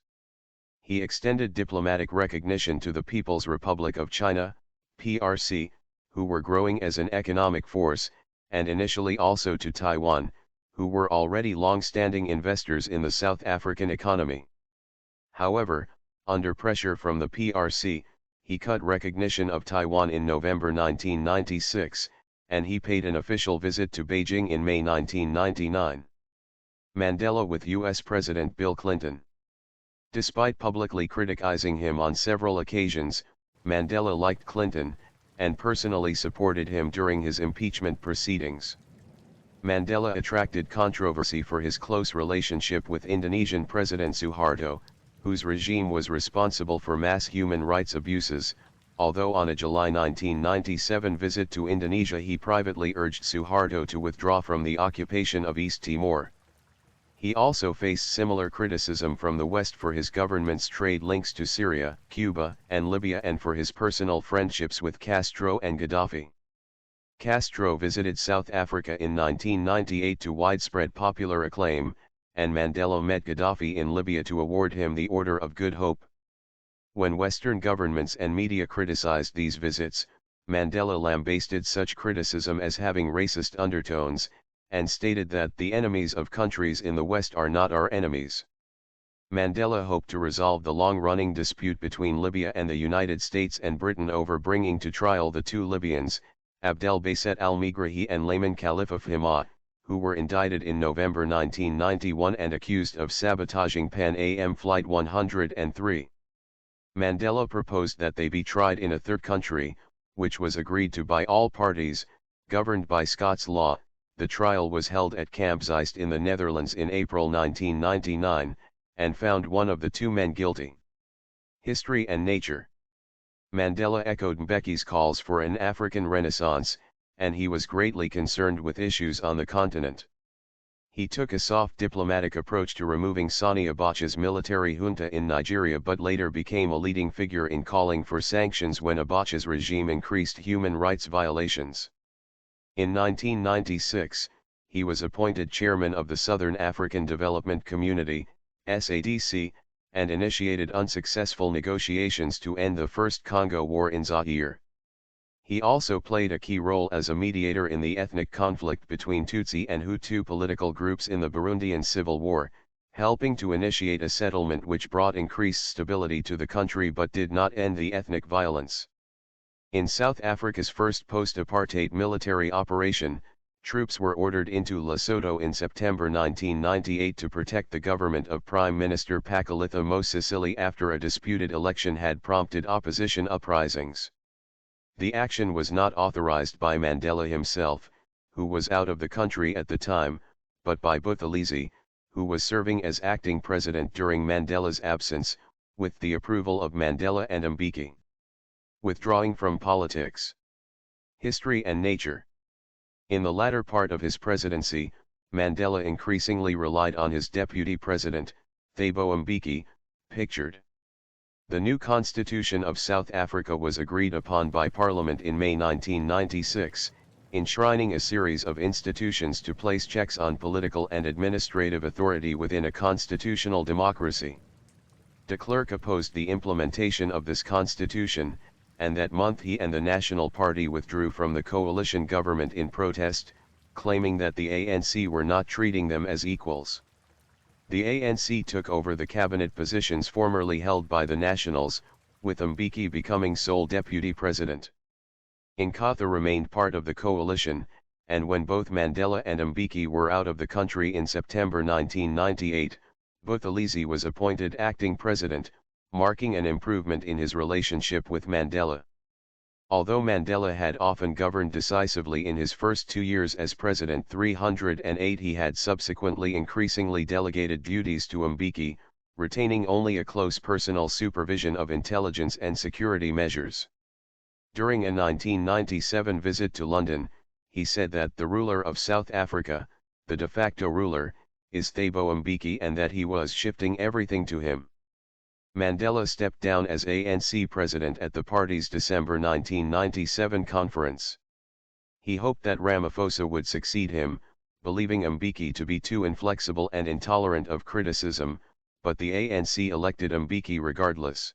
S1: He extended diplomatic recognition to the People's Republic of China, PRC, who were growing as an economic force, and initially also to Taiwan, who were already long-standing investors in the South African economy. However, under pressure from the PRC, he cut recognition of Taiwan in November 1996, and he paid an official visit to Beijing in May 1999. Mandela with U.S. President Bill Clinton. Despite publicly criticizing him on several occasions, Mandela liked Clinton, and personally supported him during his impeachment proceedings. Mandela attracted controversy for his close relationship with Indonesian President Suharto, whose regime was responsible for mass human rights abuses, although on a July 1997 visit to Indonesia he privately urged Suharto to withdraw from the occupation of East Timor. He also faced similar criticism from the West for his government's trade links to Syria, Cuba, and Libya and for his personal friendships with Castro and Gaddafi. Castro visited South Africa in 1998 to widespread popular acclaim, and Mandela met Gaddafi in Libya to award him the Order of Good Hope. When Western governments and media criticized these visits, Mandela lambasted such criticism as having racist undertones, and stated that the enemies of countries in the West are not our enemies. Mandela hoped to resolve the long-running dispute between Libya and the United States and Britain over bringing to trial the two Libyans, Abdelbasset al-Megrahi and Layman Khalifa Fhimah, who were indicted in November 1991 and accused of sabotaging Pan Am Flight 103. Mandela proposed that they be tried in a third country, which was agreed to by all parties, governed by Scots law. The trial was held at Camp Zeist in the Netherlands in April 1999, and found one of the two men guilty. History and nature. Mandela echoed Mbeki's calls for an African Renaissance, and he was greatly concerned with issues on the continent. He took a soft diplomatic approach to removing Sani Abacha's military junta in Nigeria, but later became a leading figure in calling for sanctions when Abacha's regime increased human rights violations. In 1996, he was appointed chairman of the Southern African Development Community, SADC, and initiated unsuccessful negotiations to end the First Congo War in Zaire. He also played a key role as a mediator in the ethnic conflict between Tutsi and Hutu political groups in the Burundian Civil War, helping to initiate a settlement which brought increased stability to the country but did not end the ethnic violence. In South Africa's first post-apartheid military operation, troops were ordered into Lesotho in September 1998 to protect the government of Prime Minister Pakalitha Mosisili after a disputed election had prompted opposition uprisings. The action was not authorized by Mandela himself, who was out of the country at the time, but by Buthelezi, who was serving as acting president during Mandela's absence, with the approval of Mandela and Mbeki. Withdrawing from politics. History and nature. In the latter part of his presidency, Mandela increasingly relied on his deputy president, Thabo Mbeki, pictured. The new Constitution of South Africa was agreed upon by Parliament in May 1996, enshrining a series of institutions to place checks on political and administrative authority within a constitutional democracy. De Klerk opposed the implementation of this constitution, and that month he and the National Party withdrew from the coalition government in protest, claiming that the ANC were not treating them as equals. The ANC took over the cabinet positions formerly held by the Nationals, with Mbeki becoming sole deputy president. Inkatha remained part of the coalition, and when both Mandela and Mbeki were out of the country in September 1998, Buthelezi was appointed acting president, marking an improvement in his relationship with Mandela. Although Mandela had often governed decisively in his first 2 years as President 308, he had subsequently increasingly delegated duties to Mbeki, retaining only a close personal supervision of intelligence and security measures. During a 1997 visit to London, he said that the ruler of South Africa, the de facto ruler, is Thabo Mbeki, and that he was shifting everything to him. Mandela stepped down as ANC president at the party's December 1997 conference. He hoped that Ramaphosa would succeed him, believing Mbeki to be too inflexible and intolerant of criticism, but the ANC elected Mbeki regardless.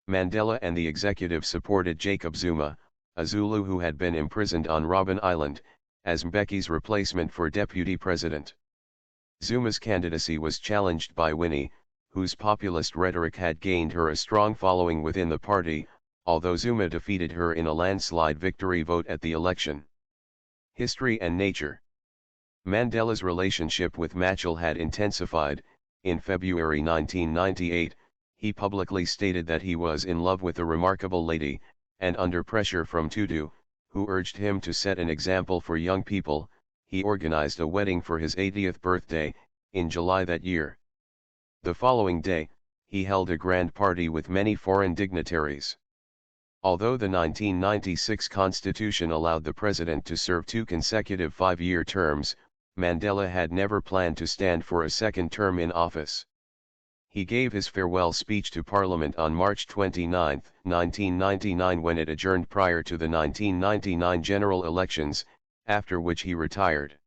S1: Mandela and the executive supported Jacob Zuma, a Zulu who had been imprisoned on Robben Island, as Mbeki's replacement for deputy president. Zuma's candidacy was challenged by Winnie, whose populist rhetoric had gained her a strong following within the party, although Zuma defeated her in a landslide victory vote at the election. History and nature. Mandela's relationship with Machel had intensified. In February 1998, he publicly stated that he was in love with a remarkable lady, and under pressure from Tutu, who urged him to set an example for young people, he organized a wedding for his 80th birthday, in July that year. The following day, he held a grand party with many foreign dignitaries. Although the 1996 constitution allowed the president to serve 2 consecutive 5-year terms, Mandela had never planned to stand for a second term in office. He gave his farewell speech to Parliament on March 29, 1999, when it adjourned prior to the 1999 general elections, after which he retired.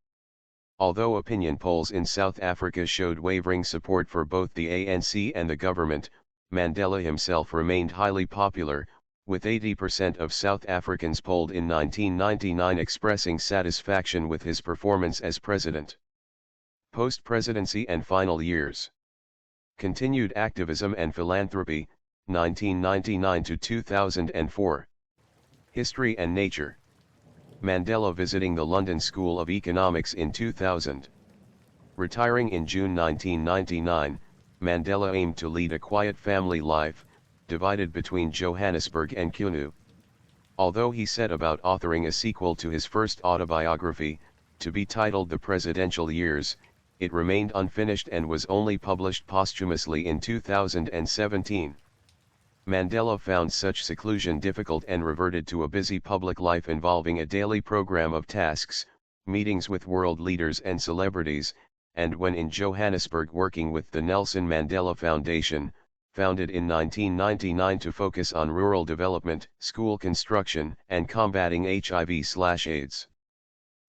S1: Although opinion polls in South Africa showed wavering support for both the ANC and the government, Mandela himself remained highly popular, with 80% of South Africans polled in 1999 expressing satisfaction with his performance as president. Post-presidency and final years. Continued activism and philanthropy, 1999 to 2004. History and nature. Mandela visiting the London School of Economics in 2000. Retiring in June 1999, Mandela aimed to lead a quiet family life, divided between Johannesburg and Kunu. Although he set about authoring a sequel to his first autobiography, to be titled The Presidential Years, it remained unfinished and was only published posthumously in 2017. Mandela found such seclusion difficult and reverted to a busy public life involving a daily program of tasks, meetings with world leaders and celebrities, and when in Johannesburg working with the Nelson Mandela Foundation, founded in 1999 to focus on rural development, school construction, and combating HIV/AIDS.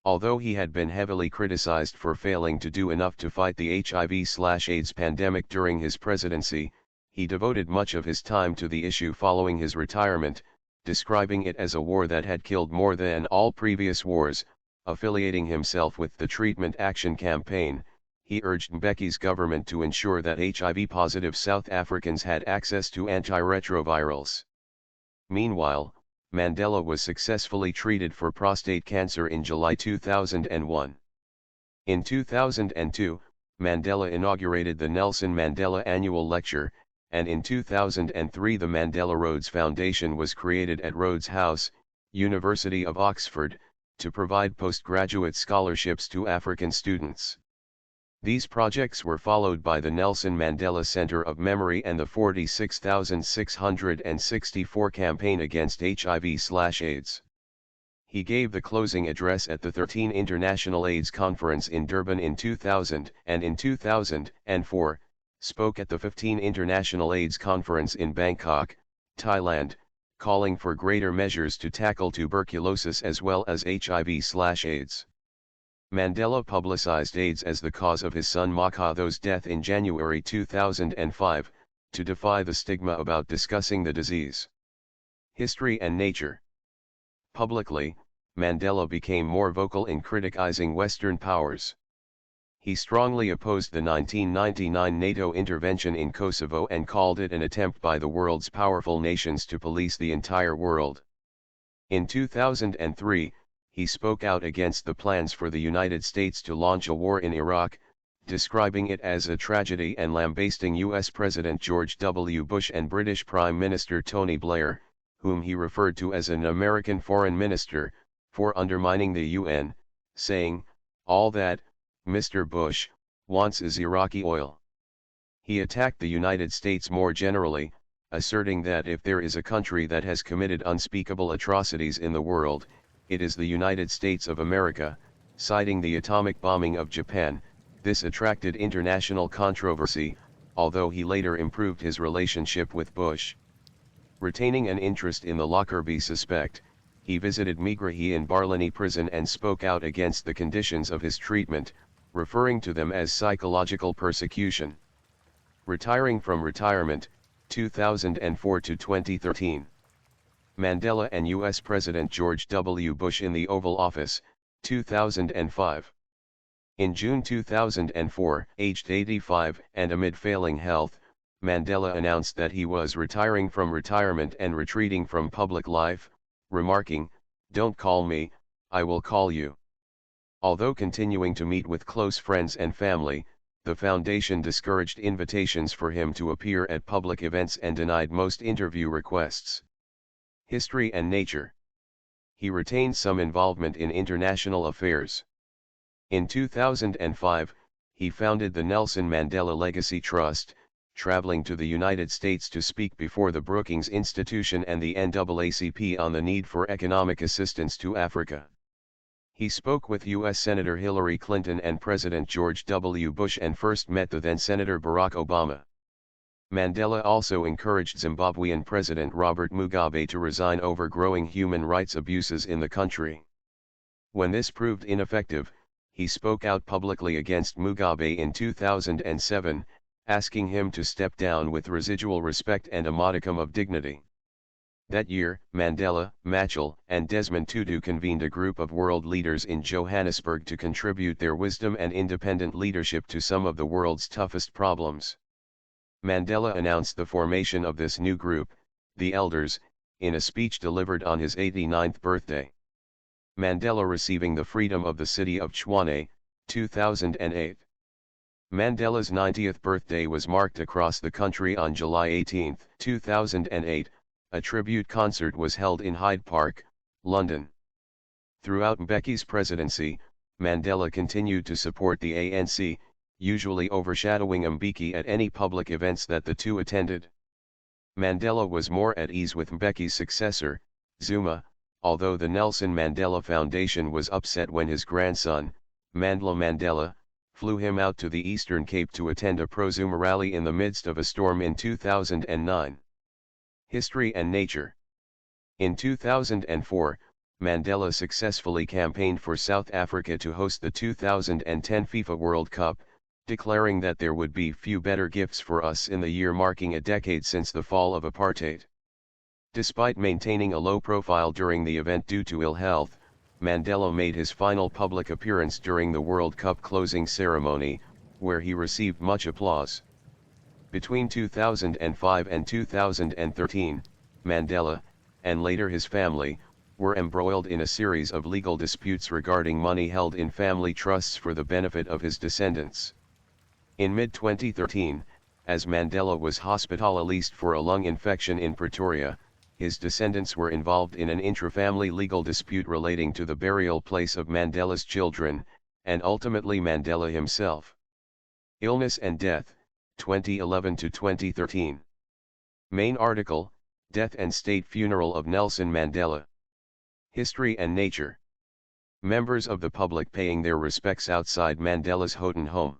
S1: Although he had been heavily criticized for failing to do enough to fight the HIV/AIDS pandemic during his presidency, he devoted much of his time to the issue following his retirement, describing it as a war that had killed more than all previous wars. Affiliating himself with the Treatment Action Campaign, he urged Mbeki's government to ensure that HIV-positive South Africans had access to antiretrovirals. Meanwhile, Mandela was successfully treated for prostate cancer in July 2001. In 2002, Mandela inaugurated the Nelson Mandela Annual Lecture, and in 2003 the Mandela Rhodes Foundation was created at Rhodes House, University of Oxford, to provide postgraduate scholarships to African students. These projects were followed by the Nelson Mandela Center of Memory and the 46,664 campaign against HIV/AIDS. He gave the closing address at the 13th International AIDS Conference in Durban in 2000, and in 2004, spoke at the 15th International AIDS Conference in Bangkok, Thailand, calling for greater measures to tackle tuberculosis as well as HIV/AIDS. Mandela publicized AIDS as the cause of his son Makatho's death in January 2005, to defy the stigma about discussing the disease. History and nature. Publicly, Mandela became more vocal in criticizing Western powers. He strongly opposed the 1999 NATO intervention in Kosovo and called it an attempt by the world's powerful nations to police the entire world. In 2003, he spoke out against the plans for the United States to launch a war in Iraq, describing it as a tragedy and lambasting U.S. President George W. Bush and British Prime Minister Tony Blair, whom he referred to as an American foreign minister, for undermining the UN, saying, "All that, Mr. Bush, wants is Iraqi oil." He attacked the United States more generally, asserting that if there is a country that has committed unspeakable atrocities in the world, it is the United States of America, citing the atomic bombing of Japan. This attracted international controversy, although he later improved his relationship with Bush. Retaining an interest in the Lockerbie suspect, he visited Megrahi in Barlini prison and spoke out against the conditions of his treatment, referring to them as psychological persecution. Retiring from retirement, 2004 to 2013. Mandela and U.S. President George W. Bush in the Oval Office, 2005. In June 2004, aged 85 and amid failing health, Mandela announced that he was retiring from retirement and retreating from public life, remarking, "Don't call me, I will call you." Although continuing to meet with close friends and family, the foundation discouraged invitations for him to appear at public events and denied most interview requests. History and nature. He retained some involvement in international affairs. In 2005, he founded the Nelson Mandela Legacy Trust, traveling to the United States to speak before the Brookings Institution and the NAACP on the need for economic assistance to Africa. He spoke with U.S. Senator Hillary Clinton and President George W. Bush and first met the then-Senator Barack Obama. Mandela also encouraged Zimbabwean President Robert Mugabe to resign over growing human rights abuses in the country. When this proved ineffective, he spoke out publicly against Mugabe in 2007, asking him to step down with residual respect and a modicum of dignity. That year, Mandela, Machel, and Desmond Tutu convened a group of world leaders in Johannesburg to contribute their wisdom and independent leadership to some of the world's toughest problems. Mandela announced the formation of this new group, the Elders, in a speech delivered on his 89th birthday. Mandela receiving the freedom of the city of Tshwane, 2008. Mandela's 90th birthday was marked across the country on July 18, 2008, a tribute concert was held in Hyde Park, London. Throughout Mbeki's presidency, Mandela continued to support the ANC, usually overshadowing Mbeki at any public events that the two attended. Mandela was more at ease with Mbeki's successor, Zuma, although the Nelson Mandela Foundation was upset when his grandson, Mandla Mandela, flew him out to the Eastern Cape to attend a pro-Zuma rally in the midst of a storm in 2009. History and Nature. In 2004, Mandela successfully campaigned for South Africa to host the 2010 FIFA World Cup, declaring that there would be few better gifts for us in the year marking a decade since the fall of apartheid. Despite maintaining a low profile during the event due to ill health, Mandela made his final public appearance during the World Cup closing ceremony, where he received much applause. Between 2005 and 2013, Mandela, and later his family, were embroiled in a series of legal disputes regarding money held in family trusts for the benefit of his descendants. In mid-2013, as Mandela was hospitalized for a lung infection in Pretoria, his descendants were involved in an intra-family legal dispute relating to the burial place of Mandela's children, and ultimately Mandela himself. Illness and Death, 2011 to 2013. Main article, Death and State Funeral of Nelson Mandela. History and Nature. Members of the public paying their respects outside Mandela's Houghton home.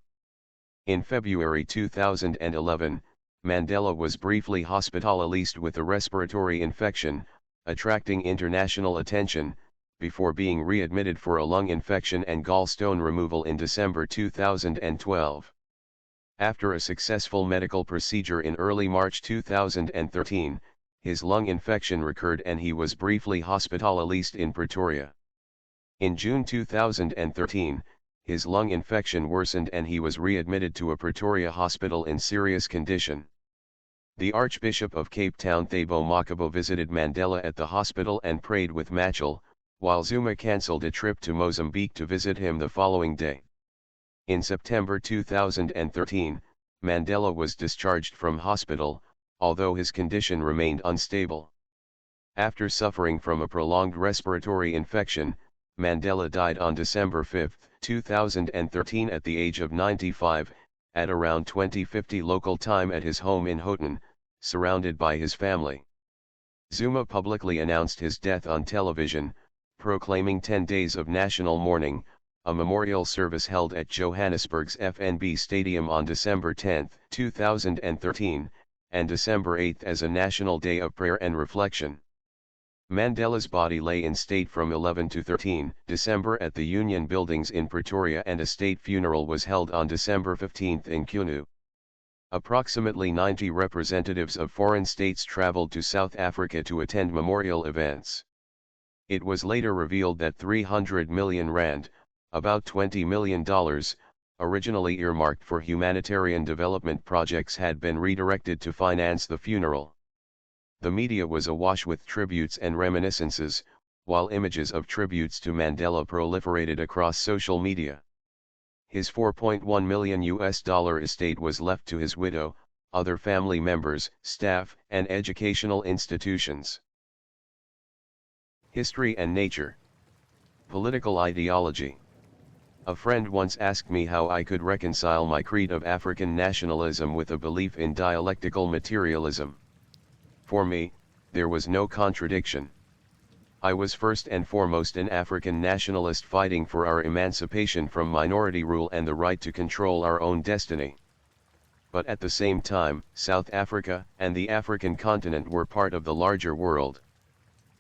S1: In February 2011, Mandela was briefly hospitalized with a respiratory infection, attracting international attention, before being readmitted for a lung infection and gallstone removal in December 2012. After a successful medical procedure in early March 2013, his lung infection recurred and he was briefly hospitalized in Pretoria. In June 2013, his lung infection worsened and he was readmitted to a Pretoria hospital in serious condition. The Archbishop of Cape Town Thabo Makabo visited Mandela at the hospital and prayed with Machel, while Zuma cancelled a trip to Mozambique to visit him the following day. In September 2013, Mandela was discharged from hospital, although his condition remained unstable. After suffering from a prolonged respiratory infection, Mandela died on December 5, 2013 at the age of 95, at around 2050 local time at his home in Houghton, surrounded by his family. Zuma publicly announced his death on television, proclaiming 10 days of national mourning, a memorial service held at Johannesburg's FNB Stadium on December 10, 2013, and December 8 as a national day of prayer and reflection. Mandela's body lay in state from 11 to 13 December at the Union Buildings in Pretoria and a state funeral was held on December 15 in Qunu. Approximately 90 representatives of foreign states traveled to South Africa to attend memorial events. It was later revealed that 300 million rand, about $20 million, originally earmarked for humanitarian development projects had been redirected to finance the funeral. The media was awash with tributes and reminiscences, while images of tributes to Mandela proliferated across social media. His $4.1 million estate was left to his widow, other family members, staff, and educational institutions. History and Nature. Political ideology. A friend once asked me how I could reconcile my creed of African nationalism with a belief in dialectical materialism. For me, there was no contradiction. I was first and foremost an African nationalist fighting for our emancipation from minority rule and the right to control our own destiny. But at the same time, South Africa and the African continent were part of the larger world.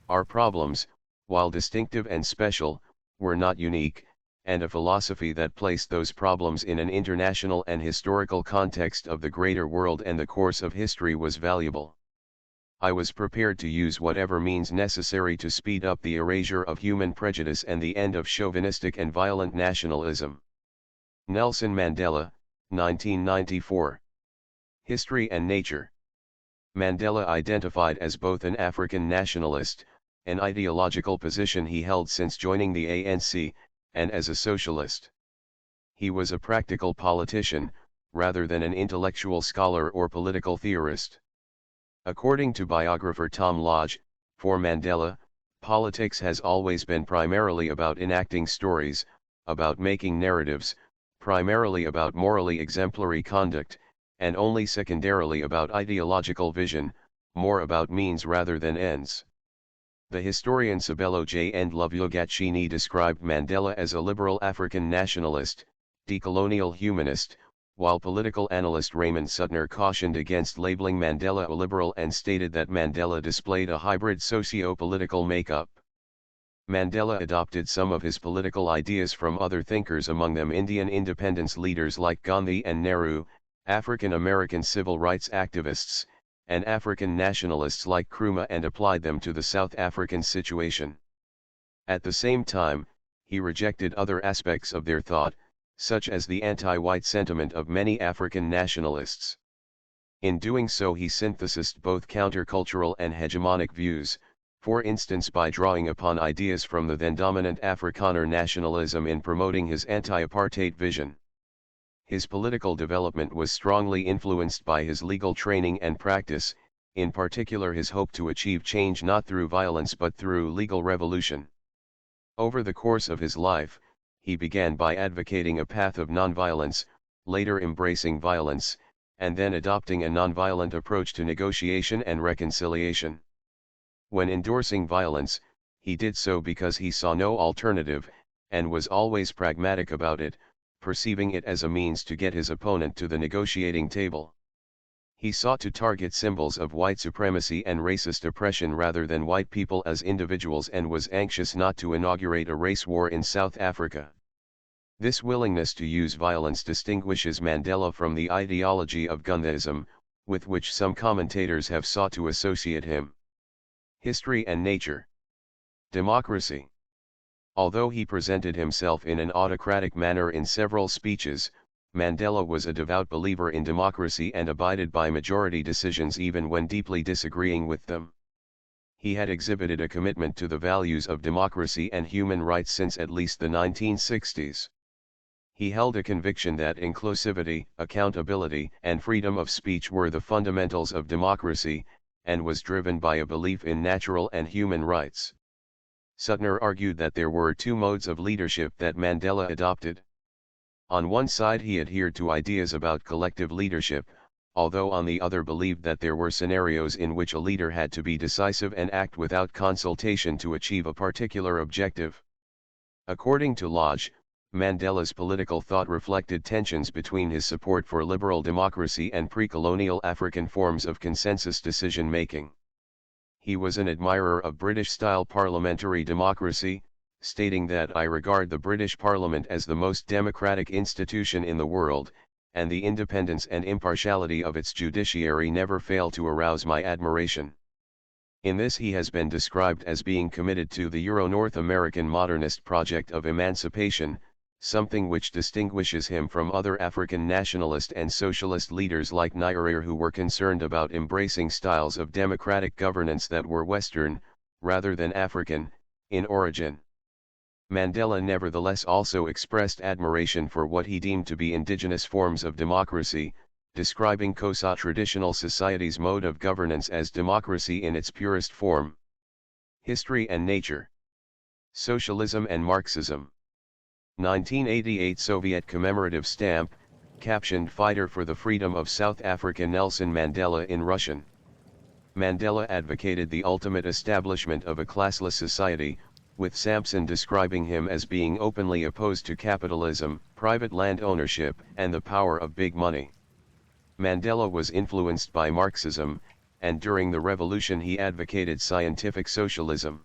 S1: Our problems, while distinctive and special, were not unique, and a philosophy that placed those problems in an international and historical context of the greater world and the course of history was valuable. I was prepared to use whatever means necessary to speed up the erasure of human prejudice and the end of chauvinistic and violent nationalism. Nelson Mandela, 1994. History and Nature. Mandela identified as both an African nationalist, an ideological position he held since joining the ANC, and as a socialist. He was a practical politician, rather than an intellectual scholar or political theorist. According to biographer Tom Lodge, for Mandela, politics has always been primarily about enacting stories, about making narratives, primarily about morally exemplary conduct, and only secondarily about ideological vision, more about means rather than ends. The historian Sabelo J. Ndlovukatsini described Mandela as a liberal African nationalist, decolonial humanist, while political analyst Raymond Suttner cautioned against labeling Mandela a liberal and stated that Mandela displayed a hybrid socio-political makeup. Mandela adopted some of his political ideas from other thinkers, among them Indian independence leaders like Gandhi and Nehru, African American civil rights activists, and African nationalists like Nkrumah, and applied them to the South African situation. At the same time, he rejected other aspects of their thought, such as the anti-white sentiment of many African nationalists. In doing so, he synthesized both countercultural and hegemonic views, for instance by drawing upon ideas from the then dominant Afrikaner nationalism in promoting his anti-apartheid vision. His political development was strongly influenced by his legal training and practice, in particular his hope to achieve change not through violence but through legal revolution. Over the course of his life, he began by advocating a path of nonviolence, later embracing violence, and then adopting a nonviolent approach to negotiation and reconciliation. When endorsing violence, he did so because he saw no alternative, and was always pragmatic about it, perceiving it as a means to get his opponent to the negotiating table. He sought to target symbols of white supremacy and racist oppression rather than white people as individuals, and was anxious not to inaugurate a race war in South Africa. This willingness to use violence distinguishes Mandela from the ideology of Gandhism, with which some commentators have sought to associate him. History and nature. Democracy. Although he presented himself in an autocratic manner in several speeches, Mandela was a devout believer in democracy and abided by majority decisions even when deeply disagreeing with them. He had exhibited a commitment to the values of democracy and human rights since at least the 1960s. He held a conviction that inclusivity, accountability, and freedom of speech were the fundamentals of democracy, and was driven by a belief in natural and human rights. Suttner argued that there were two modes of leadership that Mandela adopted. On one side he adhered to ideas about collective leadership, although on the other believed that there were scenarios in which a leader had to be decisive and act without consultation to achieve a particular objective. According to Lodge, Mandela's political thought reflected tensions between his support for liberal democracy and pre-colonial African forms of consensus decision-making. He was an admirer of British-style parliamentary democracy, stating that "I regard the British Parliament as the most democratic institution in the world, and the independence and impartiality of its judiciary never fail to arouse my admiration." In this he has been described as being committed to the Euro-North American modernist project of emancipation, something which distinguishes him from other African nationalist and socialist leaders like Nyerere, who were concerned about embracing styles of democratic governance that were Western, rather than African, in origin. Mandela nevertheless also expressed admiration for what he deemed to be indigenous forms of democracy, describing Xhosa traditional society's mode of governance as democracy in its purest form. History and nature. Socialism and Marxism. 1988 Soviet commemorative stamp, captioned "Fighter for the Freedom of South Africa Nelson Mandela" in Russian. Mandela advocated the ultimate establishment of a classless society, with Sampson describing him as being openly opposed to capitalism, private land ownership, and the power of big money. Mandela was influenced by Marxism, and during the revolution he advocated scientific socialism.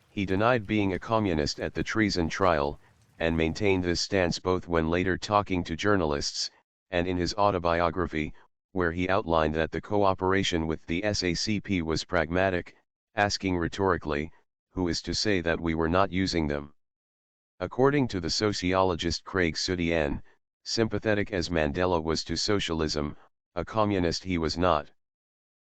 S1: He denied being a communist at the treason trial, and maintained this stance both when later talking to journalists, and in his autobiography, where he outlined that the cooperation with the SACP was pragmatic, asking rhetorically, "Who is to say that we were not using them?" According to the sociologist Craig Sudian, sympathetic as Mandela was to socialism, a communist he was not.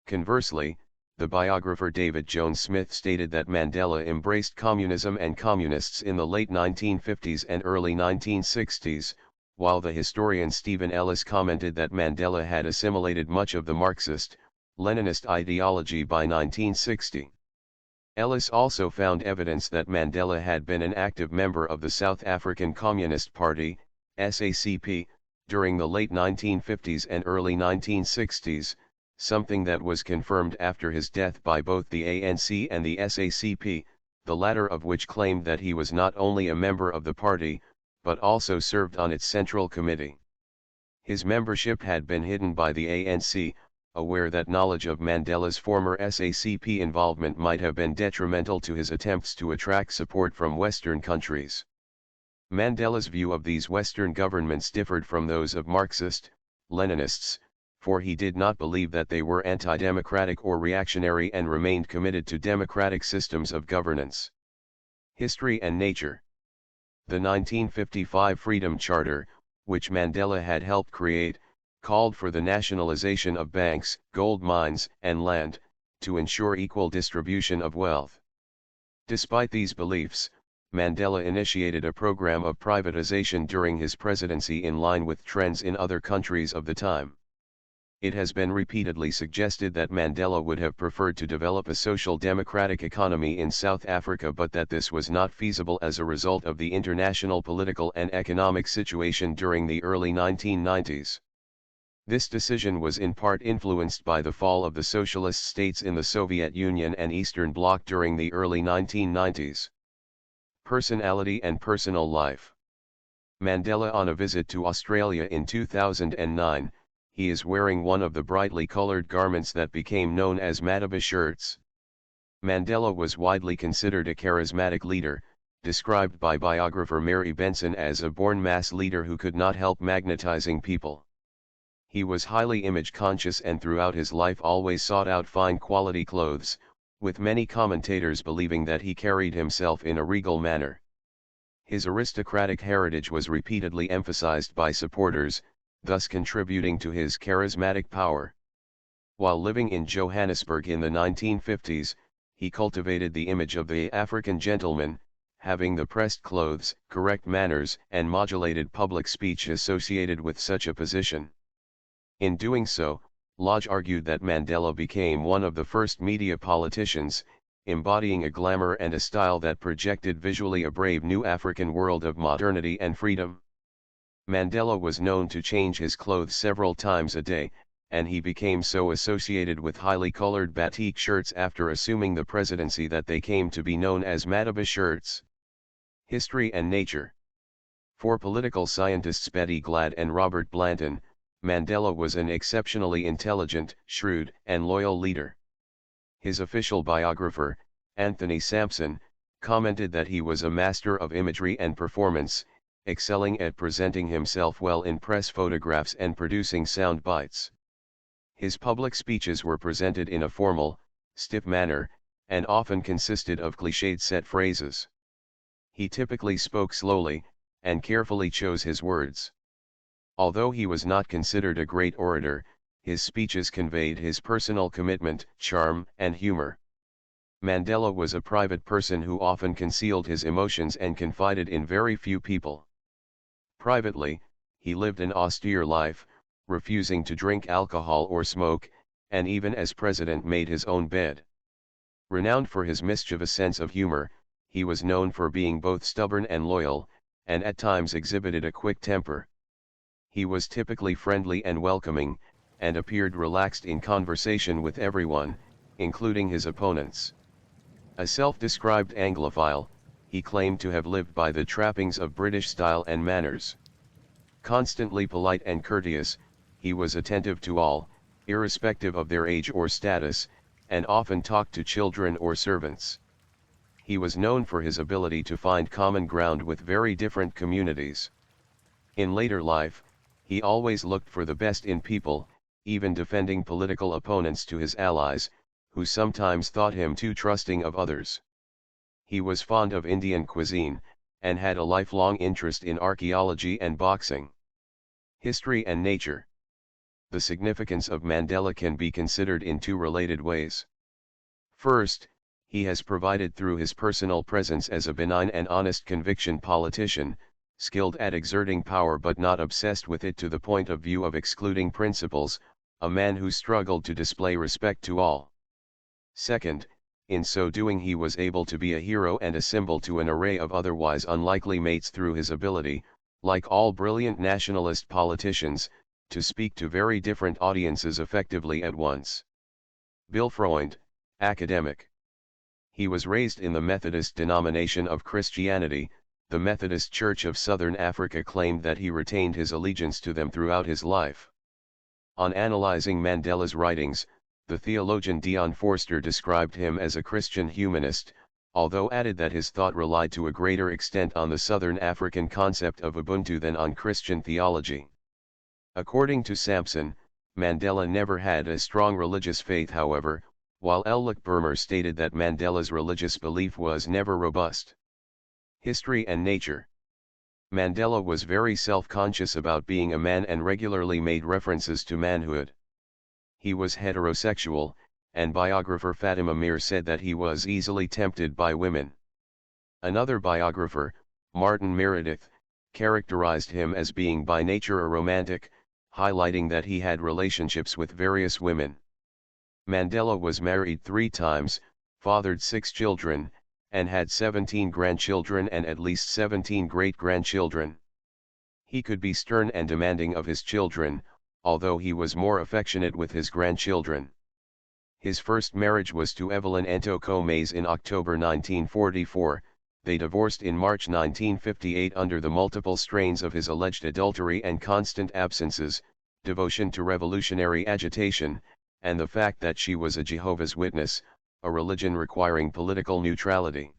S1: Conversely, the biographer David Jones Smith stated that Mandela embraced communism and communists in the late 1950s and early 1960s, while the historian Stephen Ellis commented that Mandela had assimilated much of the Marxist, Leninist ideology by 1960. Ellis also found evidence that Mandela had been an active member of the South African Communist Party, SACP, during the late 1950s and early 1960s, something that was confirmed after his death by both the ANC and the SACP, the latter of which claimed that he was not only a member of the party, but also served on its Central Committee. His membership had been hidden by the ANC, aware that knowledge of Mandela's former SACP involvement might have been detrimental to his attempts to attract support from Western countries. Mandela's view of these Western governments differed from those of Marxist-Leninists, for he did not believe that they were anti-democratic or reactionary and remained committed to democratic systems of governance. History and nature. The 1955 Freedom Charter, which Mandela had helped create, called for the nationalization of banks, gold mines, and land, to ensure equal distribution of wealth. Despite these beliefs, Mandela initiated a program of privatization during his presidency in line with trends in other countries of the time. It has been repeatedly suggested that Mandela would have preferred to develop a social democratic economy in South Africa, but that this was not feasible as a result of the international political and economic situation during the early 1990s. This decision was in part influenced by the fall of the socialist states in the Soviet Union and Eastern Bloc during the early 1990s. Personality and personal life. Mandela on a visit to Australia in 2009, he is wearing one of the brightly colored garments that became known as Mandela shirts. Mandela was widely considered a charismatic leader, described by biographer Mary Benson as a born mass leader who could not help magnetizing people. He was highly image conscious and throughout his life always sought out fine quality clothes, with many commentators believing that he carried himself in a regal manner. His aristocratic heritage was repeatedly emphasized by supporters, thus contributing to his charismatic power. While living in Johannesburg in the 1950s, he cultivated the image of the African gentleman, having the pressed clothes, correct manners, and modulated public speech associated with such a position. In doing so, Lodge argued that Mandela became one of the first media politicians, embodying a glamour and a style that projected visually a brave new African world of modernity and freedom. Mandela was known to change his clothes several times a day, and he became so associated with highly colored batik shirts after assuming the presidency that they came to be known as Mandela shirts. History and nature. For political scientists Betty Glad and Robert Blanton, Mandela was an exceptionally intelligent, shrewd, and loyal leader. His official biographer, Anthony Sampson, commented that he was a master of imagery and performance, excelling at presenting himself well in press photographs and producing sound bites. His public speeches were presented in a formal, stiff manner, and often consisted of cliched set phrases. He typically spoke slowly, and carefully chose his words. Although he was not considered a great orator, his speeches conveyed his personal commitment, charm, and humor. Mandela was a private person who often concealed his emotions and confided in very few people. Privately, he lived an austere life, refusing to drink alcohol or smoke, and even as president made his own bed. Renowned for his mischievous sense of humor, he was known for being both stubborn and loyal, and at times exhibited a quick temper. He was typically friendly and welcoming, and appeared relaxed in conversation with everyone, including his opponents. A self-described Anglophile, he claimed to have lived by the trappings of British style and manners. Constantly polite and courteous, he was attentive to all, irrespective of their age or status, and often talked to children or servants. He was known for his ability to find common ground with very different communities. In later life, he always looked for the best in people, even defending political opponents to his allies, who sometimes thought him too trusting of others. He was fond of Indian cuisine, and had a lifelong interest in archaeology and boxing. History and nature. The significance of Mandela can be considered in two related ways. First, he has provided through his personal presence as a benign and honest conviction politician, skilled at exerting power but not obsessed with it to the point of view of excluding principles, a man who struggled to display respect to all. Second, in so doing he was able to be a hero and a symbol to an array of otherwise unlikely mates through his ability, like all brilliant nationalist politicians, to speak to very different audiences effectively at once. Bill Freund, academic. He was raised in the Methodist denomination of Christianity, the Methodist Church of Southern Africa claimed that he retained his allegiance to them throughout his life. On analyzing Mandela's writings, the theologian Dion Forster described him as a Christian humanist, although added that his thought relied to a greater extent on the Southern African concept of Ubuntu than on Christian theology. According to Sampson, Mandela never had a strong religious faith, however, while Elliot Burmer stated that Mandela's religious belief was never robust. History and nature. Mandela was very self-conscious about being a man and regularly made references to manhood. He was heterosexual, and biographer Fatima Mir said that he was easily tempted by women. Another biographer, Martin Meredith, characterized him as being by nature a romantic, highlighting that he had relationships with various women. Mandela was married 3 times, fathered 6 children, and had 17 grandchildren and at least 17 great-grandchildren. He could be stern and demanding of his children, although he was more affectionate with his grandchildren. His first marriage was to Evelyn Ntoko Mays in October 1944, they divorced in March 1958 under the multiple strains of his alleged adultery and constant absences, devotion to revolutionary agitation, and the fact that she was a Jehovah's Witness, a religion requiring political neutrality.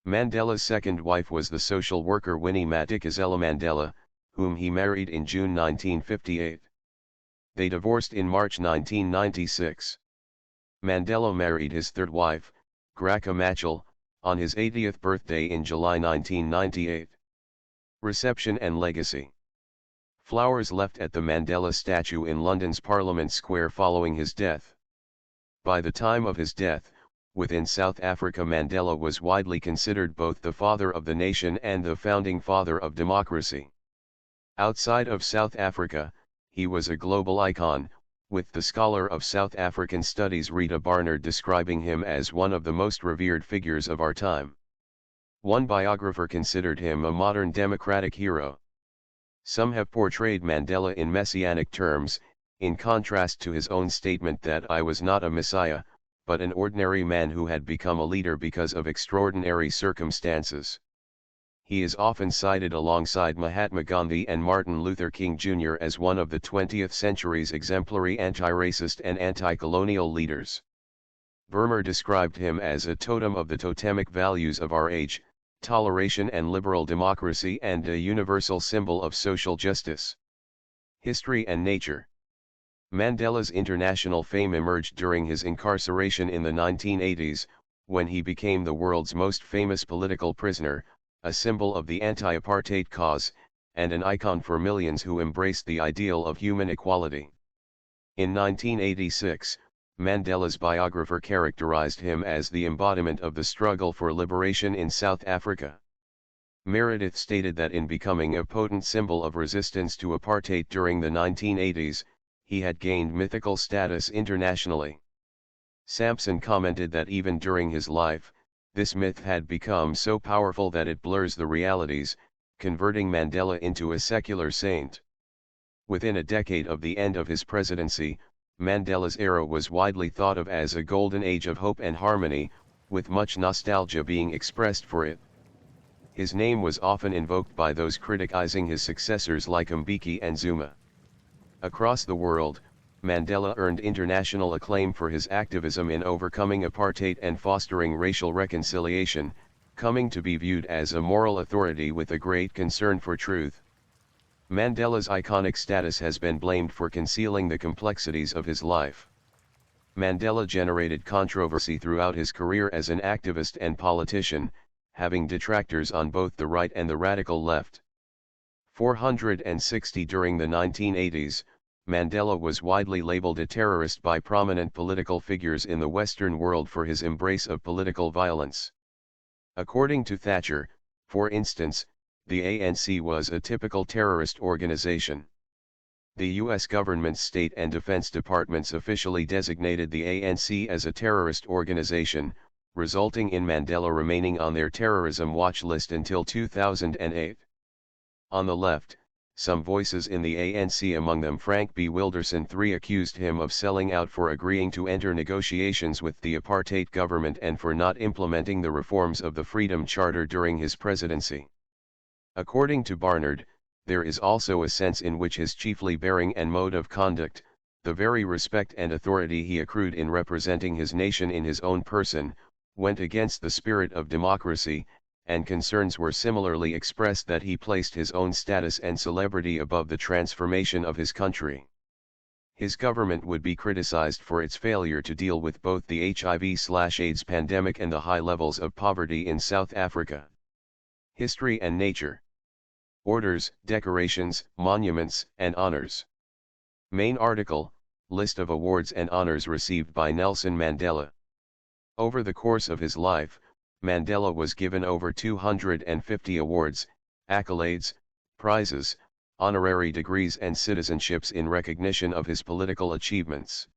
S1: Mandela's second wife was the social worker Winnie Madikizela Mandela, whom he married in June 1958. They divorced in March 1996. Mandela married his third wife, Graca Machel, on his 80th birthday in July 1998. Reception and legacy. Flowers left at the Mandela statue in London's Parliament Square following his death. By the time of his death, within South Africa, Mandela was widely considered both the father of the nation and the founding father of democracy. Outside of South Africa, he was a global icon, with the scholar of South African studies Rita Barnard describing him as one of the most revered figures of our time. One biographer considered him a modern democratic hero. Some have portrayed Mandela in messianic terms, in contrast to his own statement that I was not a messiah, but an ordinary man who had become a leader because of extraordinary circumstances. He is often cited alongside Mahatma Gandhi and Martin Luther King Jr. as one of the 20th century's exemplary anti-racist and anti-colonial leaders. Burmer described him as a totem of the totemic values of our age, toleration and liberal democracy, and a universal symbol of social justice. History and nature. Mandela's international fame emerged during his incarceration in the 1980s, when he became the world's most famous political prisoner, a symbol of the anti-apartheid cause, and an icon for millions who embraced the ideal of human equality. In 1986, Mandela's biographer characterized him as the embodiment of the struggle for liberation in South Africa. Meredith stated that in becoming a potent symbol of resistance to apartheid during the 1980s, he had gained mythical status internationally. Sampson commented that even during his life, this myth had become so powerful that it blurs the realities, converting Mandela into a secular saint. Within a decade of the end of his presidency, Mandela's era was widely thought of as a golden age of hope and harmony, with much nostalgia being expressed for it. His name was often invoked by those criticizing his successors like Mbeki and Zuma. Across the world, Mandela earned international acclaim for his activism in overcoming apartheid and fostering racial reconciliation, coming to be viewed as a moral authority with a great concern for truth. Mandela's iconic status has been blamed for concealing the complexities of his life. Mandela generated controversy throughout his career as an activist and politician, having detractors on both the right and the radical left. 460 during the 1980s, Mandela was widely labeled a terrorist by prominent political figures in the Western world for his embrace of political violence. According to Thatcher, for instance, the ANC was a typical terrorist organization. The U.S. government's State and Defense Departments officially designated the ANC as a terrorist organization, resulting in Mandela remaining on their terrorism watch list until 2008. On the left, some voices in the ANC, among them Frank B. Wilderson III, accused him of selling out for agreeing to enter negotiations with the apartheid government and for not implementing the reforms of the Freedom Charter during his presidency. According to Barnard, there is also a sense in which his chiefly bearing and mode of conduct, the very respect and authority he accrued in representing his nation in his own person, went against the spirit of democracy, and concerns were similarly expressed that he placed his own status and celebrity above the transformation of his country. His government would be criticized for its failure to deal with both the HIV/AIDS pandemic and the high levels of poverty in South Africa. History and nature. Orders, decorations, monuments, and honors. Main article, List of awards and honors received by Nelson Mandela. Over the course of his life, Mandela was given over 250 awards, accolades, prizes, honorary degrees and citizenships in recognition of his political achievements.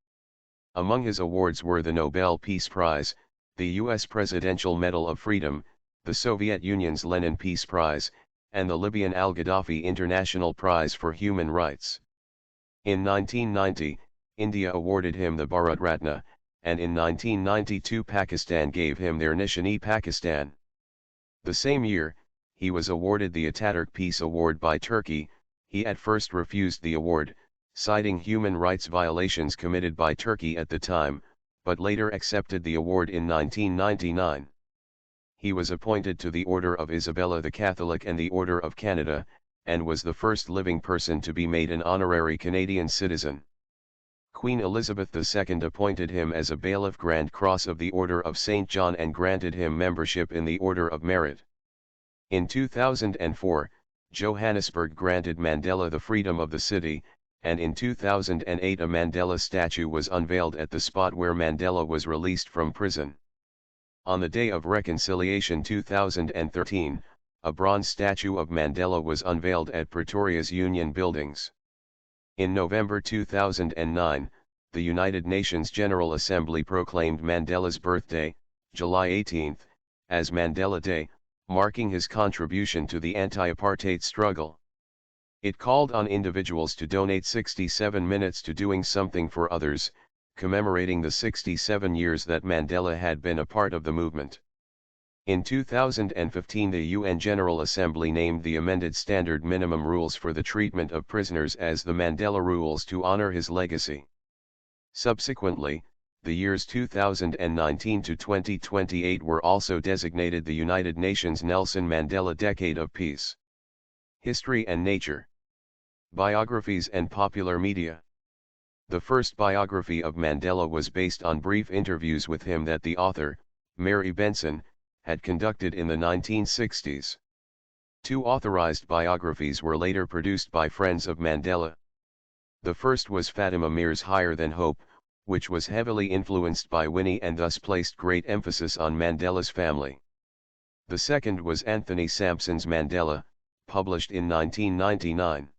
S1: Among his awards were the Nobel Peace Prize, the U.S. Presidential Medal of Freedom, the Soviet Union's Lenin Peace Prize, and the Libyan Al-Gaddafi International Prize for Human Rights. In 1990, India awarded him the Bharat Ratna, and in 1992 Pakistan gave him their Nishani-e-Pakistan. The same year, he was awarded the Ataturk Peace Award by Turkey. He at first refused the award, citing human rights violations committed by Turkey at the time, but later accepted the award in 1999. He was appointed to the Order of Isabella the Catholic and the Order of Canada, and was the first living person to be made an honorary Canadian citizen. Queen Elizabeth II appointed him as a Bailiff Grand Cross of the Order of St. John and granted him membership in the Order of Merit. In 2004, Johannesburg granted Mandela the freedom of the city, and in 2008 a Mandela statue was unveiled at the spot where Mandela was released from prison. On the Day of Reconciliation 2013, a bronze statue of Mandela was unveiled at Pretoria's Union Buildings. In November 2009, the United Nations General Assembly proclaimed Mandela's birthday, July 18, as Mandela Day, marking his contribution to the anti-apartheid struggle. It called on individuals to donate 67 minutes to doing something for others, commemorating the 67 years that Mandela had been a part of the movement. In 2015 the UN General Assembly named the amended Standard Minimum Rules for the Treatment of Prisoners as the Mandela Rules to honor his legacy. Subsequently, the years 2019 to 2028 were also designated the United Nations Nelson Mandela Decade of Peace. History and nature. Biographies and popular media. The first biography of Mandela was based on brief interviews with him that the author, Mary Benson, had conducted in the 1960s. Two authorized biographies were later produced by friends of Mandela. The first was Fatima Meer's Higher Than Hope, which was heavily influenced by Winnie and thus placed great emphasis on Mandela's family. The second was Anthony Sampson's Mandela, published in 1999.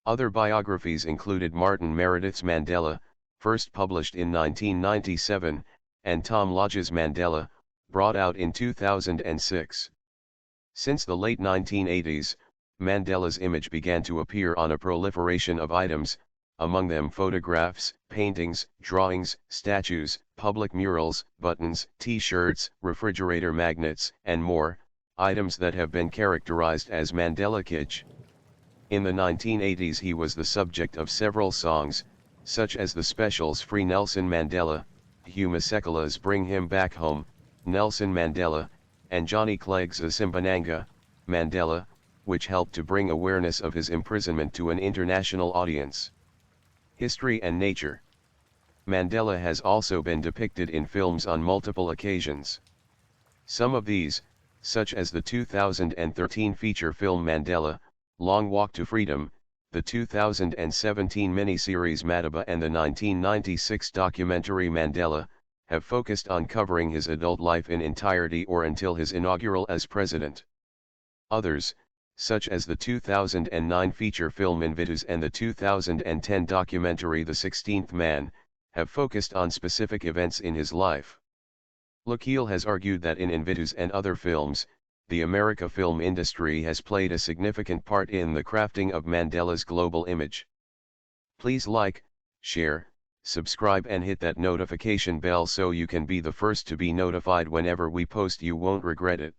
S1: Other biographies included Martin Meredith's Mandela, first published in 1997, and Tom Lodge's Mandela, brought out in 2006. Since the late 1980s, Mandela's image began to appear on a proliferation of items, among them photographs, paintings, drawings, statues, public murals, buttons, t-shirts, refrigerator magnets, and more, items that have been characterized as Mandela kitsch. In the 1980s he was the subject of several songs, such as the specials Free Nelson Mandela, Hugh Masekela's Bring Him Back Home, Nelson Mandela, and Johnny Clegg's Simbananga, Mandela, which helped to bring awareness of his imprisonment to an international audience. History and nature. Mandela has also been depicted in films on multiple occasions. Some of these, such as the 2013 feature film Mandela, Long Walk to Freedom, the 2017 miniseries Madaba and the 1996 documentary Mandela, have focused on covering his adult life in entirety or until his inaugural as president. Others, such as the 2009 feature film Invictus and the 2010 documentary The 16th Man, have focused on specific events in his life. Lochiel has argued that in Invictus and other films, the American film industry has played a significant part in the crafting of Mandela's global image. Please like, share, subscribe and hit that notification bell so you can be the first to be notified whenever we post. You won't regret it.